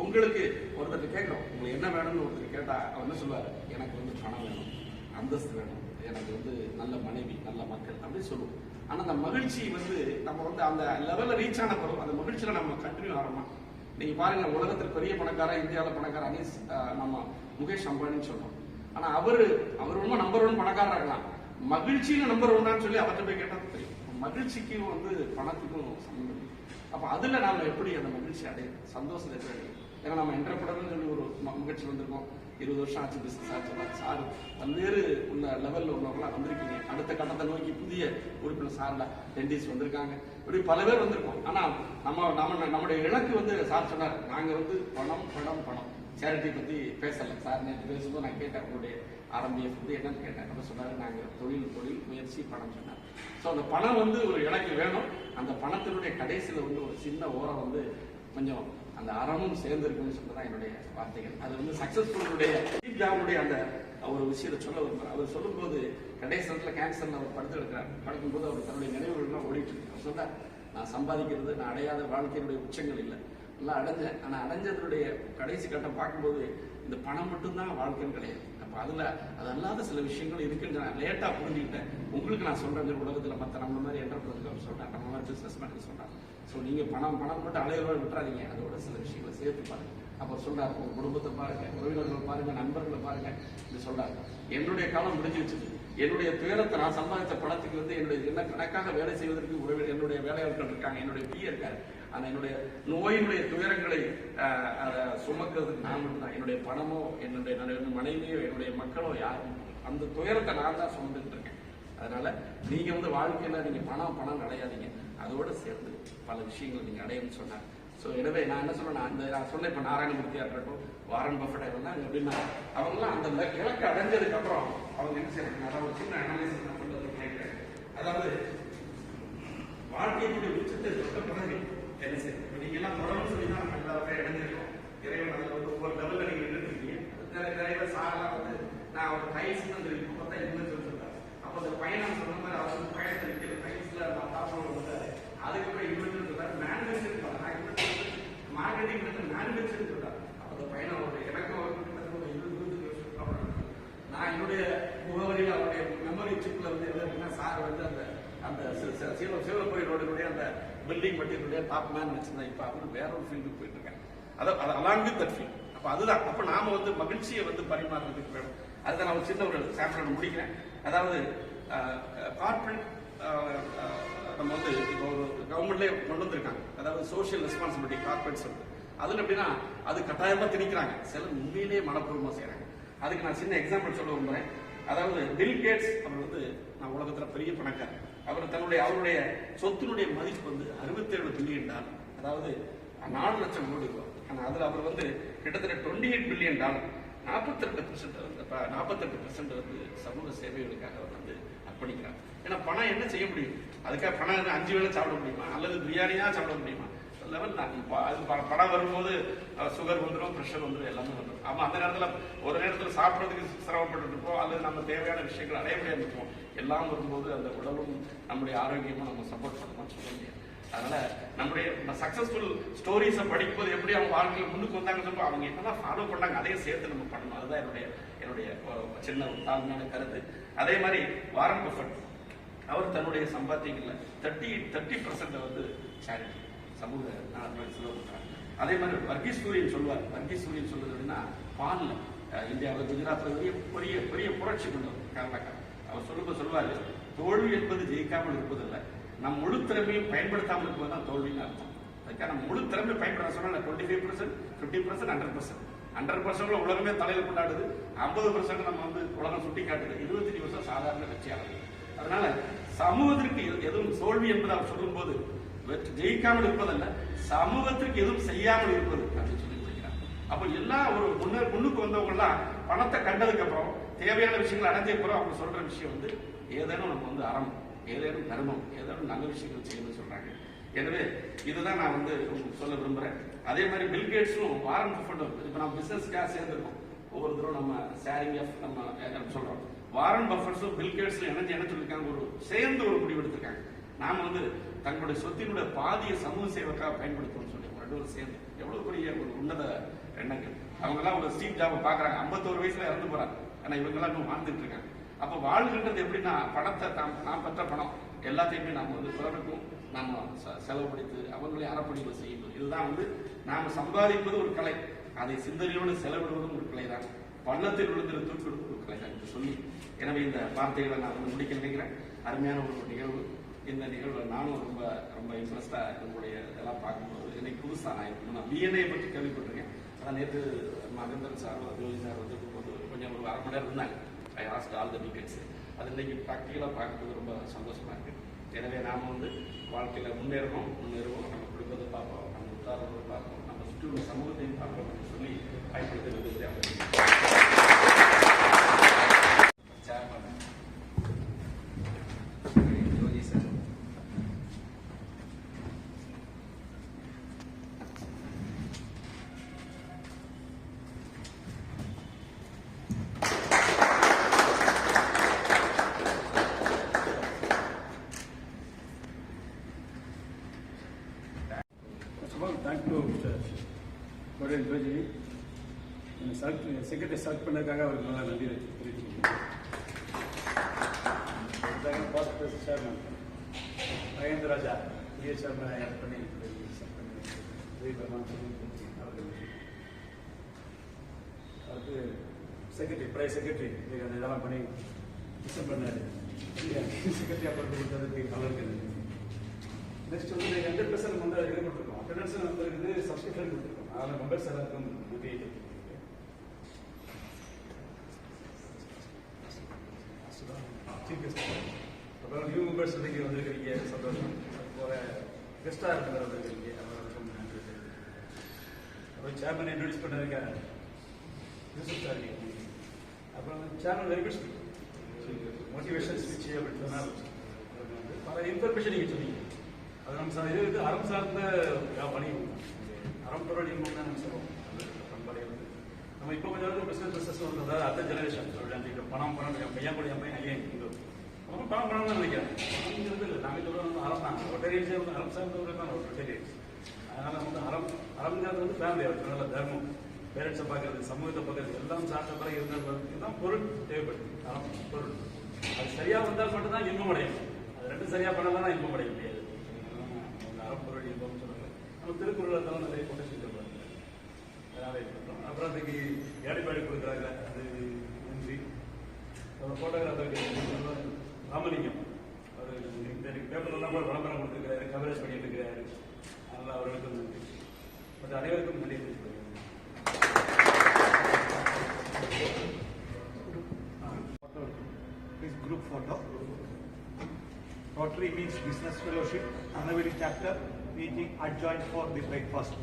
உங்களுக்கு ஒருத்தர் கேட்கிறோம், உங்களுக்கு என்ன வேணும்னு ஒருத்தர் கேட்டா அவர் என்ன சொல்லுவாரு, எனக்கு வந்து பணம் வேணும், அந்தஸ்து வேணும், எனக்கு வந்து நல்ல மனைவி, நல்ல மக்கள் அப்படின்னு சொல்லுவோம். ஆனா அந்த மகிழ்ச்சி வந்து நம்ம வந்து அந்த லெவல்ல ரீச் ஆன பிறகு அந்த மகிழ்ச்சியில நம்ம கண்டினியூ ஆகிறோமா? நீங்க பாருங்க, உலகத்தில் பெரிய பணக்காரர், இந்தியாவில் பணக்காரர் அனீஸ் நம்ம முகேஷ் அம்பானின்னு சொல்றோம். ஆனா அவரு ரொம்ப நம்பர் 1 பணக்காரர் இருக்கலாம், மகிழ்ச்சியில நம்பர் 1 சொல்லி அவர்கிட்ட போய் கேட்டா தெரியும். மகிழ்ச்சிக்கும் வந்து பணத்துக்கும் சம்பந்தம். அப்ப அதுல நாம எப்படி அந்த மகிழ்ச்சி அடையும், சந்தோஷத்தை எப்படி அடையும்? ஏன்னா நம்ம என்டர்பிரனர்னு சொல்லி ஒரு முயற்சி வந்திருக்கோம். 20 வருஷம் ஆச்சு பிசினஸ் ஆச்சு. சார் பல்வேறு உள்ள லெவல்ல உள்ளவங்களாம் வந்திருக்கீங்க. அடுத்த கட்டத்தை நோக்கி புதிய உறுப்பினர் சார்ல டென்டிஸ்ட் வந்திருக்காங்க. இப்படி பல பேர் வந்திருக்கோம். ஆனா நம்முடைய இலக்கு வந்து சார் சொன்னார், நாங்க வந்து பணம் பணம் பணம் சேரிட்டி பத்தி பேசல. சார் நேற்று பேசும்போது நான் கேட்டேன், உங்களுடைய RMBF வந்து என்னன்னு கேட்டேன். அப்ப சொன்னாரு, நாங்க தொழில் முயற்சி பணம் சொன்னார். ஸோ அந்த பணம் வந்து ஒரு இலக்கு வேணும். அந்த பணத்தினுடைய கடைசியில வந்து ஒரு சின்ன ஓரம் வந்து கொஞ்சம் அந்த அறமும் சேர்ந்திருக்குன்னு சொல்றதான் என்னுடைய வார்த்தைகள். அது வந்து சக்சஸ்ஃபுல்லுடைய ஸ்டீவ் ஜாப்ஸுடைய அந்த ஒரு விஷயத்தை சொல்ல வருவார். அவர் சொல்லும் போது கடைசி நேரத்தில் கேன்சர்ல அவர் படுத்திருக்கிறார். படுக்கும்போது அவர் தன்னுடைய நினைவுகள்லாம் ஓடிட்டு இருக்கு. அவர் சொன்னார், நான் சம்பாதிக்கிறது, நான் அடையாத வாழ்க்கையினுடைய உச்சங்கள் இல்லை, எல்லாம் அடைஞ்சேன். ஆனா அடைஞ்சதுடைய கடைசி கட்டம் பார்க்கும்போது இந்த பணம் மட்டும்தான் வாழ்க்கைன்னு கிடையாது. அப்ப அது அல்லாத சில விஷயங்கள் இருக்குன்னு நான் லேட்டா புரிஞ்சுக்கிட்டேன். உங்களுக்கு நான் சொல்றேன், உலகத்துல மற்ற நம்ம மாதிரி என்டர்பிரைஸ் சொல்றேன், நம்ம மாதிரி பிசினஸ் மேன் சொல்றேன். ஸோ நீங்க பணம் மட்டும் அலையோட விட்டுறாதீங்க, அதோட சில விஷயங்களை சேர்த்து பாருங்க. அப்ப சொல்றாரு, உங்க குடும்பத்தை பாருங்க, உறவினர்கள் பாருங்க, நண்பர்களை பாருங்க. இது சொல்றாரு, என்னுடைய காலம் முடிஞ்சு வச்சுது. என்னுடைய துயரத்தை, நான் சம்பாதித்த பணத்துக்கு வந்து என்ன கணக்காக வேலை செய்வதற்கு என்னுடைய வேலையாட்கள் இருக்காங்க, என்னுடைய பிஏ இருக்காரு. ஆனா என்னுடைய நோயினுடைய துயரங்களை சுமக்கிறதுக்கு நான் மட்டும்தான். என்னுடைய பணமோ, என்னுடைய மனைவியோ, என்னுடைய மக்களோ யாரும் அந்த துயரத்தை நான் தான் சுமந்துட்டு இருக்கேன். அதனால நீங்க வந்து வாழ்க்கையில நீங்க பணம் அடையாதீங்க, அதோட சேர்ந்து பல விஷயங்கள் நீங்க அடையணும்னு சொன்னாங்க. ஸோ எனவே நான் என்ன சொன்னேன், நான் சொன்னேன், இப்போ நாராயணமூர்த்தியா இருக்கட்டும், வாரன் பஃபெட்டா இருந்தாங்க எப்படின்னா, அவங்களாம் அந்த இலக்கை அடைஞ்சதுக்கு அப்புறம் அவங்க என்ன செய்யறாங்க, அதாவது ஒரு சின்ன அனாலிசிஸ் நான் சொல்றது கேட்கிறேன். அதாவது வாழ்க்கையினுடைய உச்சத்தை தொட்ட பிறகு என்ன செய்யணும், நீங்க எல்லாம் தொடர்ந்து சொல்லி தான் நம்ம எல்லாருமே இணைஞ்சிருக்கோம். இறைவன் அதில் வந்து ஒவ்வொரு லெவலில் நீங்க நின்றுருக்கீங்க. நிறைய பேர் சாரெல்லாம் வந்து நான் ஒரு டைல்ஸ் தான் தெரியும் பார்த்தா என்ன சொல்லிருக்காரு. அப்போ அந்த பயணம் சொன்ன மாதிரி அவர் வந்து பயணத்தை நிற்கிற டைல்ஸ்ல நான் பார்க்கணும் வந்தாரு. அதுக்கப்புறம் இன்வென்டர் சொல்றாரு, மேனுஃபேக்சரிங் மார்க்கெட்டிங் வந்து மேனுஃபேக்சரிங் சொல்றாரு. அப்போ அந்த பயணம் அவருடைய எனக்கும் அவருக்கு 20 வருஷம் நான் என்னுடைய முகவரியில் அவருடைய மெமரி சிப்ல வந்து என்ன சார் வந்து அந்த சிவபுரி ரோடுடைய அந்த பில்டிங் மெட்டீரியலுடைய டாப் மேன் வச்சிருந்தேன். இப்போ அவரு வேற ஒரு ஃபீல்டுக்கு போயிட்டு இருக்காங்க. அதை அலாங் வித் தட் ஃபீல். அப்போ அதுதான் அப்போ நாம வந்து மகிழ்ச்சியை வந்து பரிமாறுறதுக்கு வேணும். அதுதான் நான் ஒரு சின்ன ஒரு சாம்பிள் முடிக்கிறேன். அதாவது கார்பரேட் நம்ம வந்து இப்போ ஒரு கவர்மெண்ட்லேயே கொண்டு வந்திருக்காங்க, அதாவது சோஷியல் ரெஸ்பான்சிபிலிட்டி கார்பரேட்ஸ் வந்து அதில் எப்படின்னா அது கட்டாயமாக திணிக்கிறாங்க, சில உண்மையிலேயே மனப்பூர்வமாக செய்கிறாங்க. அதுக்கு நான் சின்ன எக்ஸாம்பிள் சொல்ல விரும்புகிறேன். அதாவது பில் கேட்ஸ் அவர் வந்து நான் உலகத்தில் பெரிய பணக்காரர். அவர் அவருடைய சொத்தினுடைய மதிப்பு வந்து 67 பில்லியன் டாலர், அதாவது 4 லட்சம் கோடி ரூபாய். ஆனால் அதில் அவர் வந்து கிட்டத்தட்ட 28 பில்லியன் டாலர் 48% வந்து சமூக சேவைகளுக்காக அவர் வந்து அர்ப்பணிக்கிறார். ஏன்னா பணம் என்ன செய்ய முடியும், அதுக்காக பணம் 5 வேளை சாப்பிட முடியுமா அல்லது பிரியாணியா சாப்பிட முடியுமா? லெவல் தான். பணம் வரும்போது சுகர் வந்துடும், ப்ரெஷர் வந்துடும், எல்லாமே வந்துடும். ஆமா, அந்த நேரத்தில் ஒரு நேரத்தில் சாப்பிட்றதுக்கு சிரமப்பட்டு இருப்போம், அல்லது நம்ம தேவையான விஷயங்கள் அடைய முடியாது இருப்போம். எல்லாம் வரும்போது அந்த உடலும் நம்முடைய ஆரோக்கியமும் நம்ம சப்போர்ட் பண்ணணும்னு சொல்ல முடியாது. அதனால நம்முடைய சக்சஸ்ஃபுல் ஸ்டோரிஸை படிக்கும்போது எப்படி அவங்க வாழ்க்கையில் முன்னுக்கு வந்தாங்கன்னு அவங்க என்னெல்லாம் ஃபாலோ பண்ணாங்க அதையும் சேர்த்து நம்ம பண்ணணும். அதுதான் என்னுடைய சின்ன தாழ்மையான கருத்து. அதே மாதிரி வாரன் பஃபெட் அவர் தன்னுடைய சம்பாத்தியங்கள்ல 30% வந்து சேரிட்டி சமூக நலனுக்கு செலவு பண்றாங்க. அதே மாதிரி வர்கீஸ் சூரியன் சொல்லுவார். வர்கீஸ் சூரியன் சொல்றது அப்படின்னா பால்ல இந்தியாவில் குஜராத்தில் பெரிய பெரிய புரட்சி கொண்டவர் கர்நாடகா. அவர் சொல்லுவாரு, தோல்வி என்பது ஜெயிக்காமல் இருப்பதில்லை, நம் முழு திறமையும் பயன்படுத்தாமல் இருப்பதுதான் தோல்வின்னு அர்த்தம். அதுக்காக நம்ம முழு திறமையை பயன்படுத்த சொன்னா 25%, 50%, 100% உலகமே தலையில கொண்டாடுது. 50% நம்ம வந்து உலகம் சுட்டி காட்டுது. 25% சாதாரண வெற்றியாளர்கள். அதனால சமூகத்திற்கு எதுவும் தோல்வி என்பது அவர் சொல்லும் போது ஜெயிக்காமல் இருப்பதல்ல, சமூகத்திற்கு எதுவும் செய்யாமல் இருப்பது அப்படின்னு சொல்லி முடிக்கிறார். அப்போ எல்லா ஒரு முன்னுக்கு வந்தவங்க எல்லாம் பணத்தை கண்டதுக்கு அப்புறம் தேவையான விஷயங்கள் அடைஞ்சதுக்கு அப்புறம் அவங்க சொல்ற விஷயம் வந்து ஏதேனும் நம்ம வந்து அறம், ஏதேனும் தர்மம், ஏதேனும் நல்ல விஷயங்கள் செய்யணும்னு சொல்றாங்க. எனவே இதுதான் நான் வந்து உங்களுக்கு சொல்ல விரும்புறேன். அதே மாதிரி பில் கேட்ஸும் வாரன் பஃபெட்டும் இப்போ நம்ம பிசினஸ்க்காக சேர்ந்துருக்கோம், ஒவ்வொருத்தரும் நம்ம ஷேரிங் ஆஃப் நம்ம சொல்றோம். வாரன் பஃபெட்ஸும் பில் கேட்ஸும் என்ன சொல்லியிருக்காங்க, ஒரு சேர்ந்து ஒரு முடிவு எடுத்திருக்காங்க. நாம வந்து தங்களுடைய சொத்தினுடைய பாதிய சமூக சேவைக்காக பயன்படுத்தணும்னு சொல்லி 2 பேரும் சேர்ந்து எவ்வளவு பெரிய ஒரு உன்னத எண்ணங்கள். அவங்க எல்லாம் ஒரு ஸ்டீவ் ஜாபை பாக்குறாங்க, 51 வயசுல இறந்து போறாங்க. ஆனா இவங்க எல்லாம் இன்னும் வாழ்ந்துட்டு இருக்காங்க. அப்ப வாழ்கின்றது எப்படின்னா பணத்தை நாம் பெற்ற பணம் எல்லாத்தையுமே நாம வந்து பிறருக்கும் நாம செலவுபடுத்தி அவங்களே அறப்பணிகளை செய்யணும். இதுதான் வந்து நாம சம்பாதிப்பது ஒரு கலை, அதை சிந்தனையோடு செலவிடுவதும் ஒரு கலை தான், பள்ளத்தில் விழுந்து தூக்கிடுவது ஒரு கலை தான் என்று சொல்லி, எனவே இந்த வார்த்தைகளை நான் வந்து முடிக்க நினைக்கிறேன். அருமையான ஒரு நிகழ்வு. இந்த நிகழ்வில் நானும் ரொம்ப ரொம்ப இன்ட்ரெஸ்டா உங்களுடைய இதெல்லாம் பார்க்கும்போது எனக்கு புதுசா நான் பிஎன்ஏ பற்றி கேள்விப்பட்டிருக்கேன். அதான் நேற்று மகேந்திரன் சார் ஜோதி சார் வந்து கொஞ்சம் ஒரு 1/2 மணி நேரம் இருந்தாங்க. ஐ ஆஸ்க்ட் ஆல் த டீடைல்ஸ். அது இன்னைக்கு ப்ராக்டிக்கலாக பார்க்கும்போது ரொம்ப சந்தோஷமா இருக்கு. எனவே நாம வந்து வாழ்க்கையில் முன்னேறுவோம், நம்ம குடும்பத்தை பார்ப்போம், நம்ம உத்தாரங்களை பார்ப்போம், நம்ம சுற்றி உள்ள சமூகத்தையும் பார்ப்போம் என்று சொல்லி பயன்படுத்துவது Jothi sir. Thank to mister Kodan Joji. Secretary select பண்ணதுக்காக அவருக்கு நல்லா நன்றி தெரிவிச்சுக்கிறேன். பாஸ்ட் சேர்மன் மகேந்திர ராஜா புதிய சேர்மன் ஆட் பண்ணி அடுத்து செக்ரட்டரி பிரைஸ் செக்ரட்டரி அந்த இதெல்லாம் பண்ணி மிஷன் பண்ணாரு. செக்ரட்டரி அப்புறம் கொடுத்ததுக்கு நல்லா இருக்குது. நெக்ஸ்ட் வந்து 100% வந்து இது கொடுத்துருக்கோம், அட்டண்டன்ஸ் வந்து இருக்குது, சப்ஸ்கிரிப்ஷன் கொடுத்துருக்கோம். அதில் மெம்பர்ஸ் எல்லாருக்கும் நன்றி. அப்புறம் நியூ மெம்பர்ஸ் இன்னைக்கு வந்திருக்கிறீங்க, சந்தோஷம். அதுபோல கெஸ்டாக இருக்கிற வந்திருக்கிறீங்க, அவர்களுக்கும் நன்றி. அப்புறம் சேர்மன் இன்ட்ரோடியூஸ் பண்ணதுக்க யூசுப் சார். அப்புறம் channel very good motivation speech அப்படின்னு சொன்னால் பல இன்ஃபர்மேஷன் நீங்கள் சொன்னீங்க. அது நம்ம இது அறம் சார்ந்த பணி, அறம் தொடர் இன்பம் தான் நம்ம சொல்லுவோம். பண்பாடு வந்து நம்ம இப்போ கொஞ்சம் பிஸ்னஸ் வந்து அதாவது அடுத்த ஜெனரேஷன் பணம் என் பையன் கூட என் பையன் ஐயன் இங்கே ரொம்ப பணம் தான் நினைக்கிறேன். பணம்ங்கிறது இல்லை, நாங்கள் சொல்கிறது அறம் தான். ரொட்டேரியன்ஸே வந்து அறம் சார்ந்தவர்கள் தான் ஒரு ரொட்டேரியன்ஸ். அதனால் வந்து அறம்ங்கிறது வந்து ஃபேமிலி அவர் நல்ல தர்மம், பேரண்ட்ஸை பார்க்கறது, சமூகத்தை பார்க்கறது எல்லாம் சார்ந்த பிறகு இருந்தது இதுதான் பொருள் தேவைப்படுது. அறம் பொருள் அது சரியாக வந்தால் மட்டும்தான் இன்பம் அடையும். அது ரெண்டும் சரியாக பண்ணலாம் தான் இன்பம் அடைய முடியாது. அறப்பொருள் இன்பம் சொல்லுவாங்க. நம்ம திருக்குறள் இருந்தாலும் நிறைய கொண்டு சொல்லுவாங்க. அதனால் இது பண்ணுறோம். அப்புறம் அதுக்கு ஏழைப்பாடு கொடுக்குறாங்க, அது நன்றி. அப்புறம் ஃபோட்டோகிராஃபருக்கு ராமலிங்கம், அவர் இந்த பேப்பர்லாம் கூட விளம்பரம் கொடுத்துருக்கிறாரு, கவரேஜ் பண்ணிட்டு இருக்கிறாரு, அதனால் அவர்களுக்கும் நன்றி. பட் அனைவருக்கும் நன்றி தெரிவித்துக் This group photo. Rotary means business fellowship. Anaveli chapter meeting adjourned for the breakfast.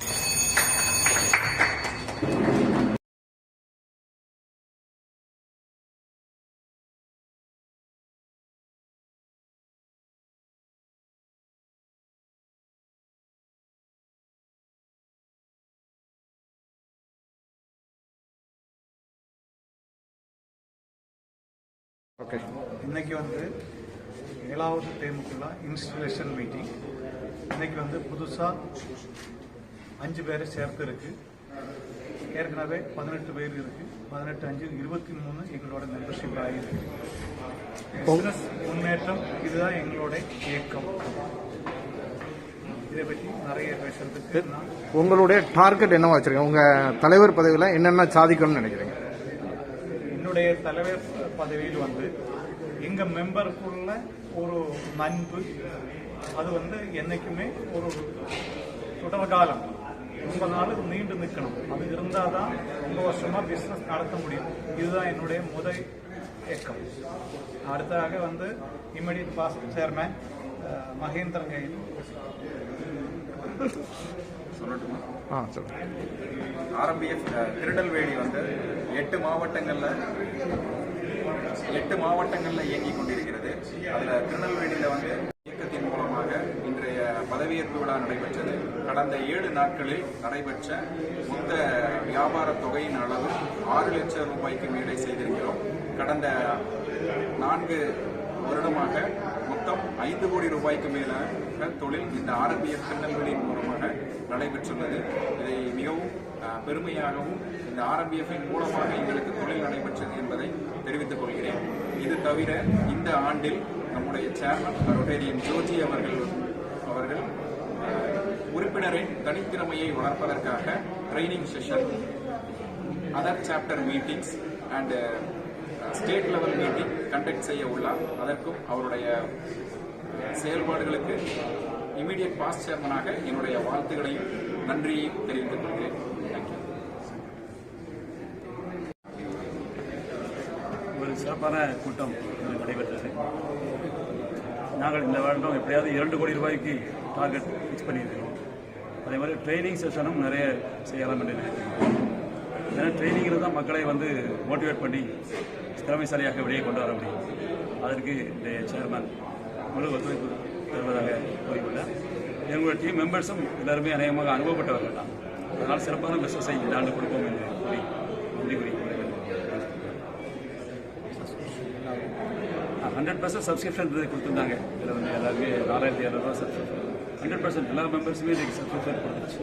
Okay. இன்னைக்கு வந்து 7வது டேமுக்குள்ள இன்ஸ்டலேஷன் மீட்டிங். இன்னைக்கு வந்து புதுசாக 5 பேரை சேர்த்து இருக்கு. ஏற்கனவே 18 பேர் இருக்கு. 18 5 23 எங்களோட மெம்பர்ஷிப் ஆகிருக்கு. பிசினஸ் முன்னேற்றம் இதுதான் எங்களோட இயக்கம். இதை பற்றி நிறைய பேசுறதுக்கு நான் உங்களுடைய டார்கெட் என்னவா வச்சிருக்கீங்க? உங்க தலைவர் பதவியில் என்னென்ன சாதிக்கணும்னு நினைக்கிறீங்க? என்னுடைய தலைவர் பதவியில் வந்து எங்க மெம்பருக்குள்ள ஒரு நட்பு, அது வந்து என்னைக்குமே ஒரு தொடர்காலம் ரொம்ப நாள் நீண்டு நிற்கணும். அது இருந்தால் தான் ரொம்ப வருஷமா பிஸ்னஸ் நடத்த முடியும். இதுதான் என்னுடைய முதல் இயக்கம். அடுத்ததாக வந்து இமிடியட் பாஸ்ட் சேர்மேன் மகேந்திரன் கையில் சொல்லட்டுமா? சொல்லுங்க. RMBF திருநெல்வேலி வந்து 8 மாவட்டங்கள்ல இயங்கிக் கொண்டிருக்கிறது. அதுல திருநெல்வேலியில வந்து இயக்கத்தின் மூலமாக இன்றைய பதவியேற்பு விழா நடைபெற்றது. கடந்த 7 நாட்களில் நடைபெற்ற மொத்த வியாபார தொகையின் அளவு 6 லட்சம் ரூபாய்க்கு மேலே செய்திருக்கிறோம். கடந்த 4 வருடமாக மொத்தம் 5 கோடி ரூபாய்க்கு மேலாக தொழில் இந்த RMBF திருநெல்வேலியின் மூலமாக நடைபெற்றுள்ளது. இதை மிகவும் பெருமையாகவும் இந்த RMBF-இன் மூலமாக எங்களுக்கு தொழில் நடைபெற்றது என்பதை தெரிவித்துக் கொள்கிறேன். இது தவிர இந்த ஆண்டில் நம்முடைய சேர்மன் ரொட்டேரியன் ஜோஜி அவர்கள் உறுப்பினரின் தனித்திறமையை வளர்ப்பதற்காக training session, other chapter meetings and state level meeting conduct செய்ய உள்ளார். அதற்கும் அவருடைய செயல்பாடுகளுக்கு இமிடியட் பாஸ்ட் சேர்மனாக என்னுடைய வாழ்த்துக்களையும் நன்றியையும் தெரிவித்துக் கொள்கிறேன். தேங்க்யூ. ஒரு சிறப்பான கூட்டம் நடைபெற்றது. நாங்கள் இந்த வருடம் எப்படியாவது 2 கோடி ரூபாய்க்கு டார்கெட் ஃபிக்ஸ் பண்ணியிருக்கிறோம். அதே மாதிரி ட்ரைனிங் செஷனும் நிறைய செய்யலாம் என்று நினைக்கிறோம். ஏன்னா ட்ரைனிங்கில் தான் மக்களை வந்து மோட்டிவேட் பண்ணி திறமைசாலியாக வெளியே கொண்டு வர முடியும். அதற்கு இந்த சேர்மன் முழு ஒத்துழைப்பு தருவதாக கூறியுள்ளார். எங்களுடைய டீம் மெம்பர்ஸும் எல்லாருமே அநேகமாக அனுபவப்பட்டவர்கள் தான். அதனால் சிறப்பான பிஸ்னஸை இந்த ஆண்டு கொடுப்போம் என்று கூறி நன்றி கூறி 100% சப்ஸ்கிரிப்ஷன் கொடுத்துருந்தாங்க. இதில் வந்து எல்லாருமே 4700 ரூபா சப்ஸ்கிரிப்ஷன். 100% எல்லா மெம்பர்ஸுமே இதுக்கு சப்ஸ்கிரிப்ஷன் கொடுத்துருச்சு.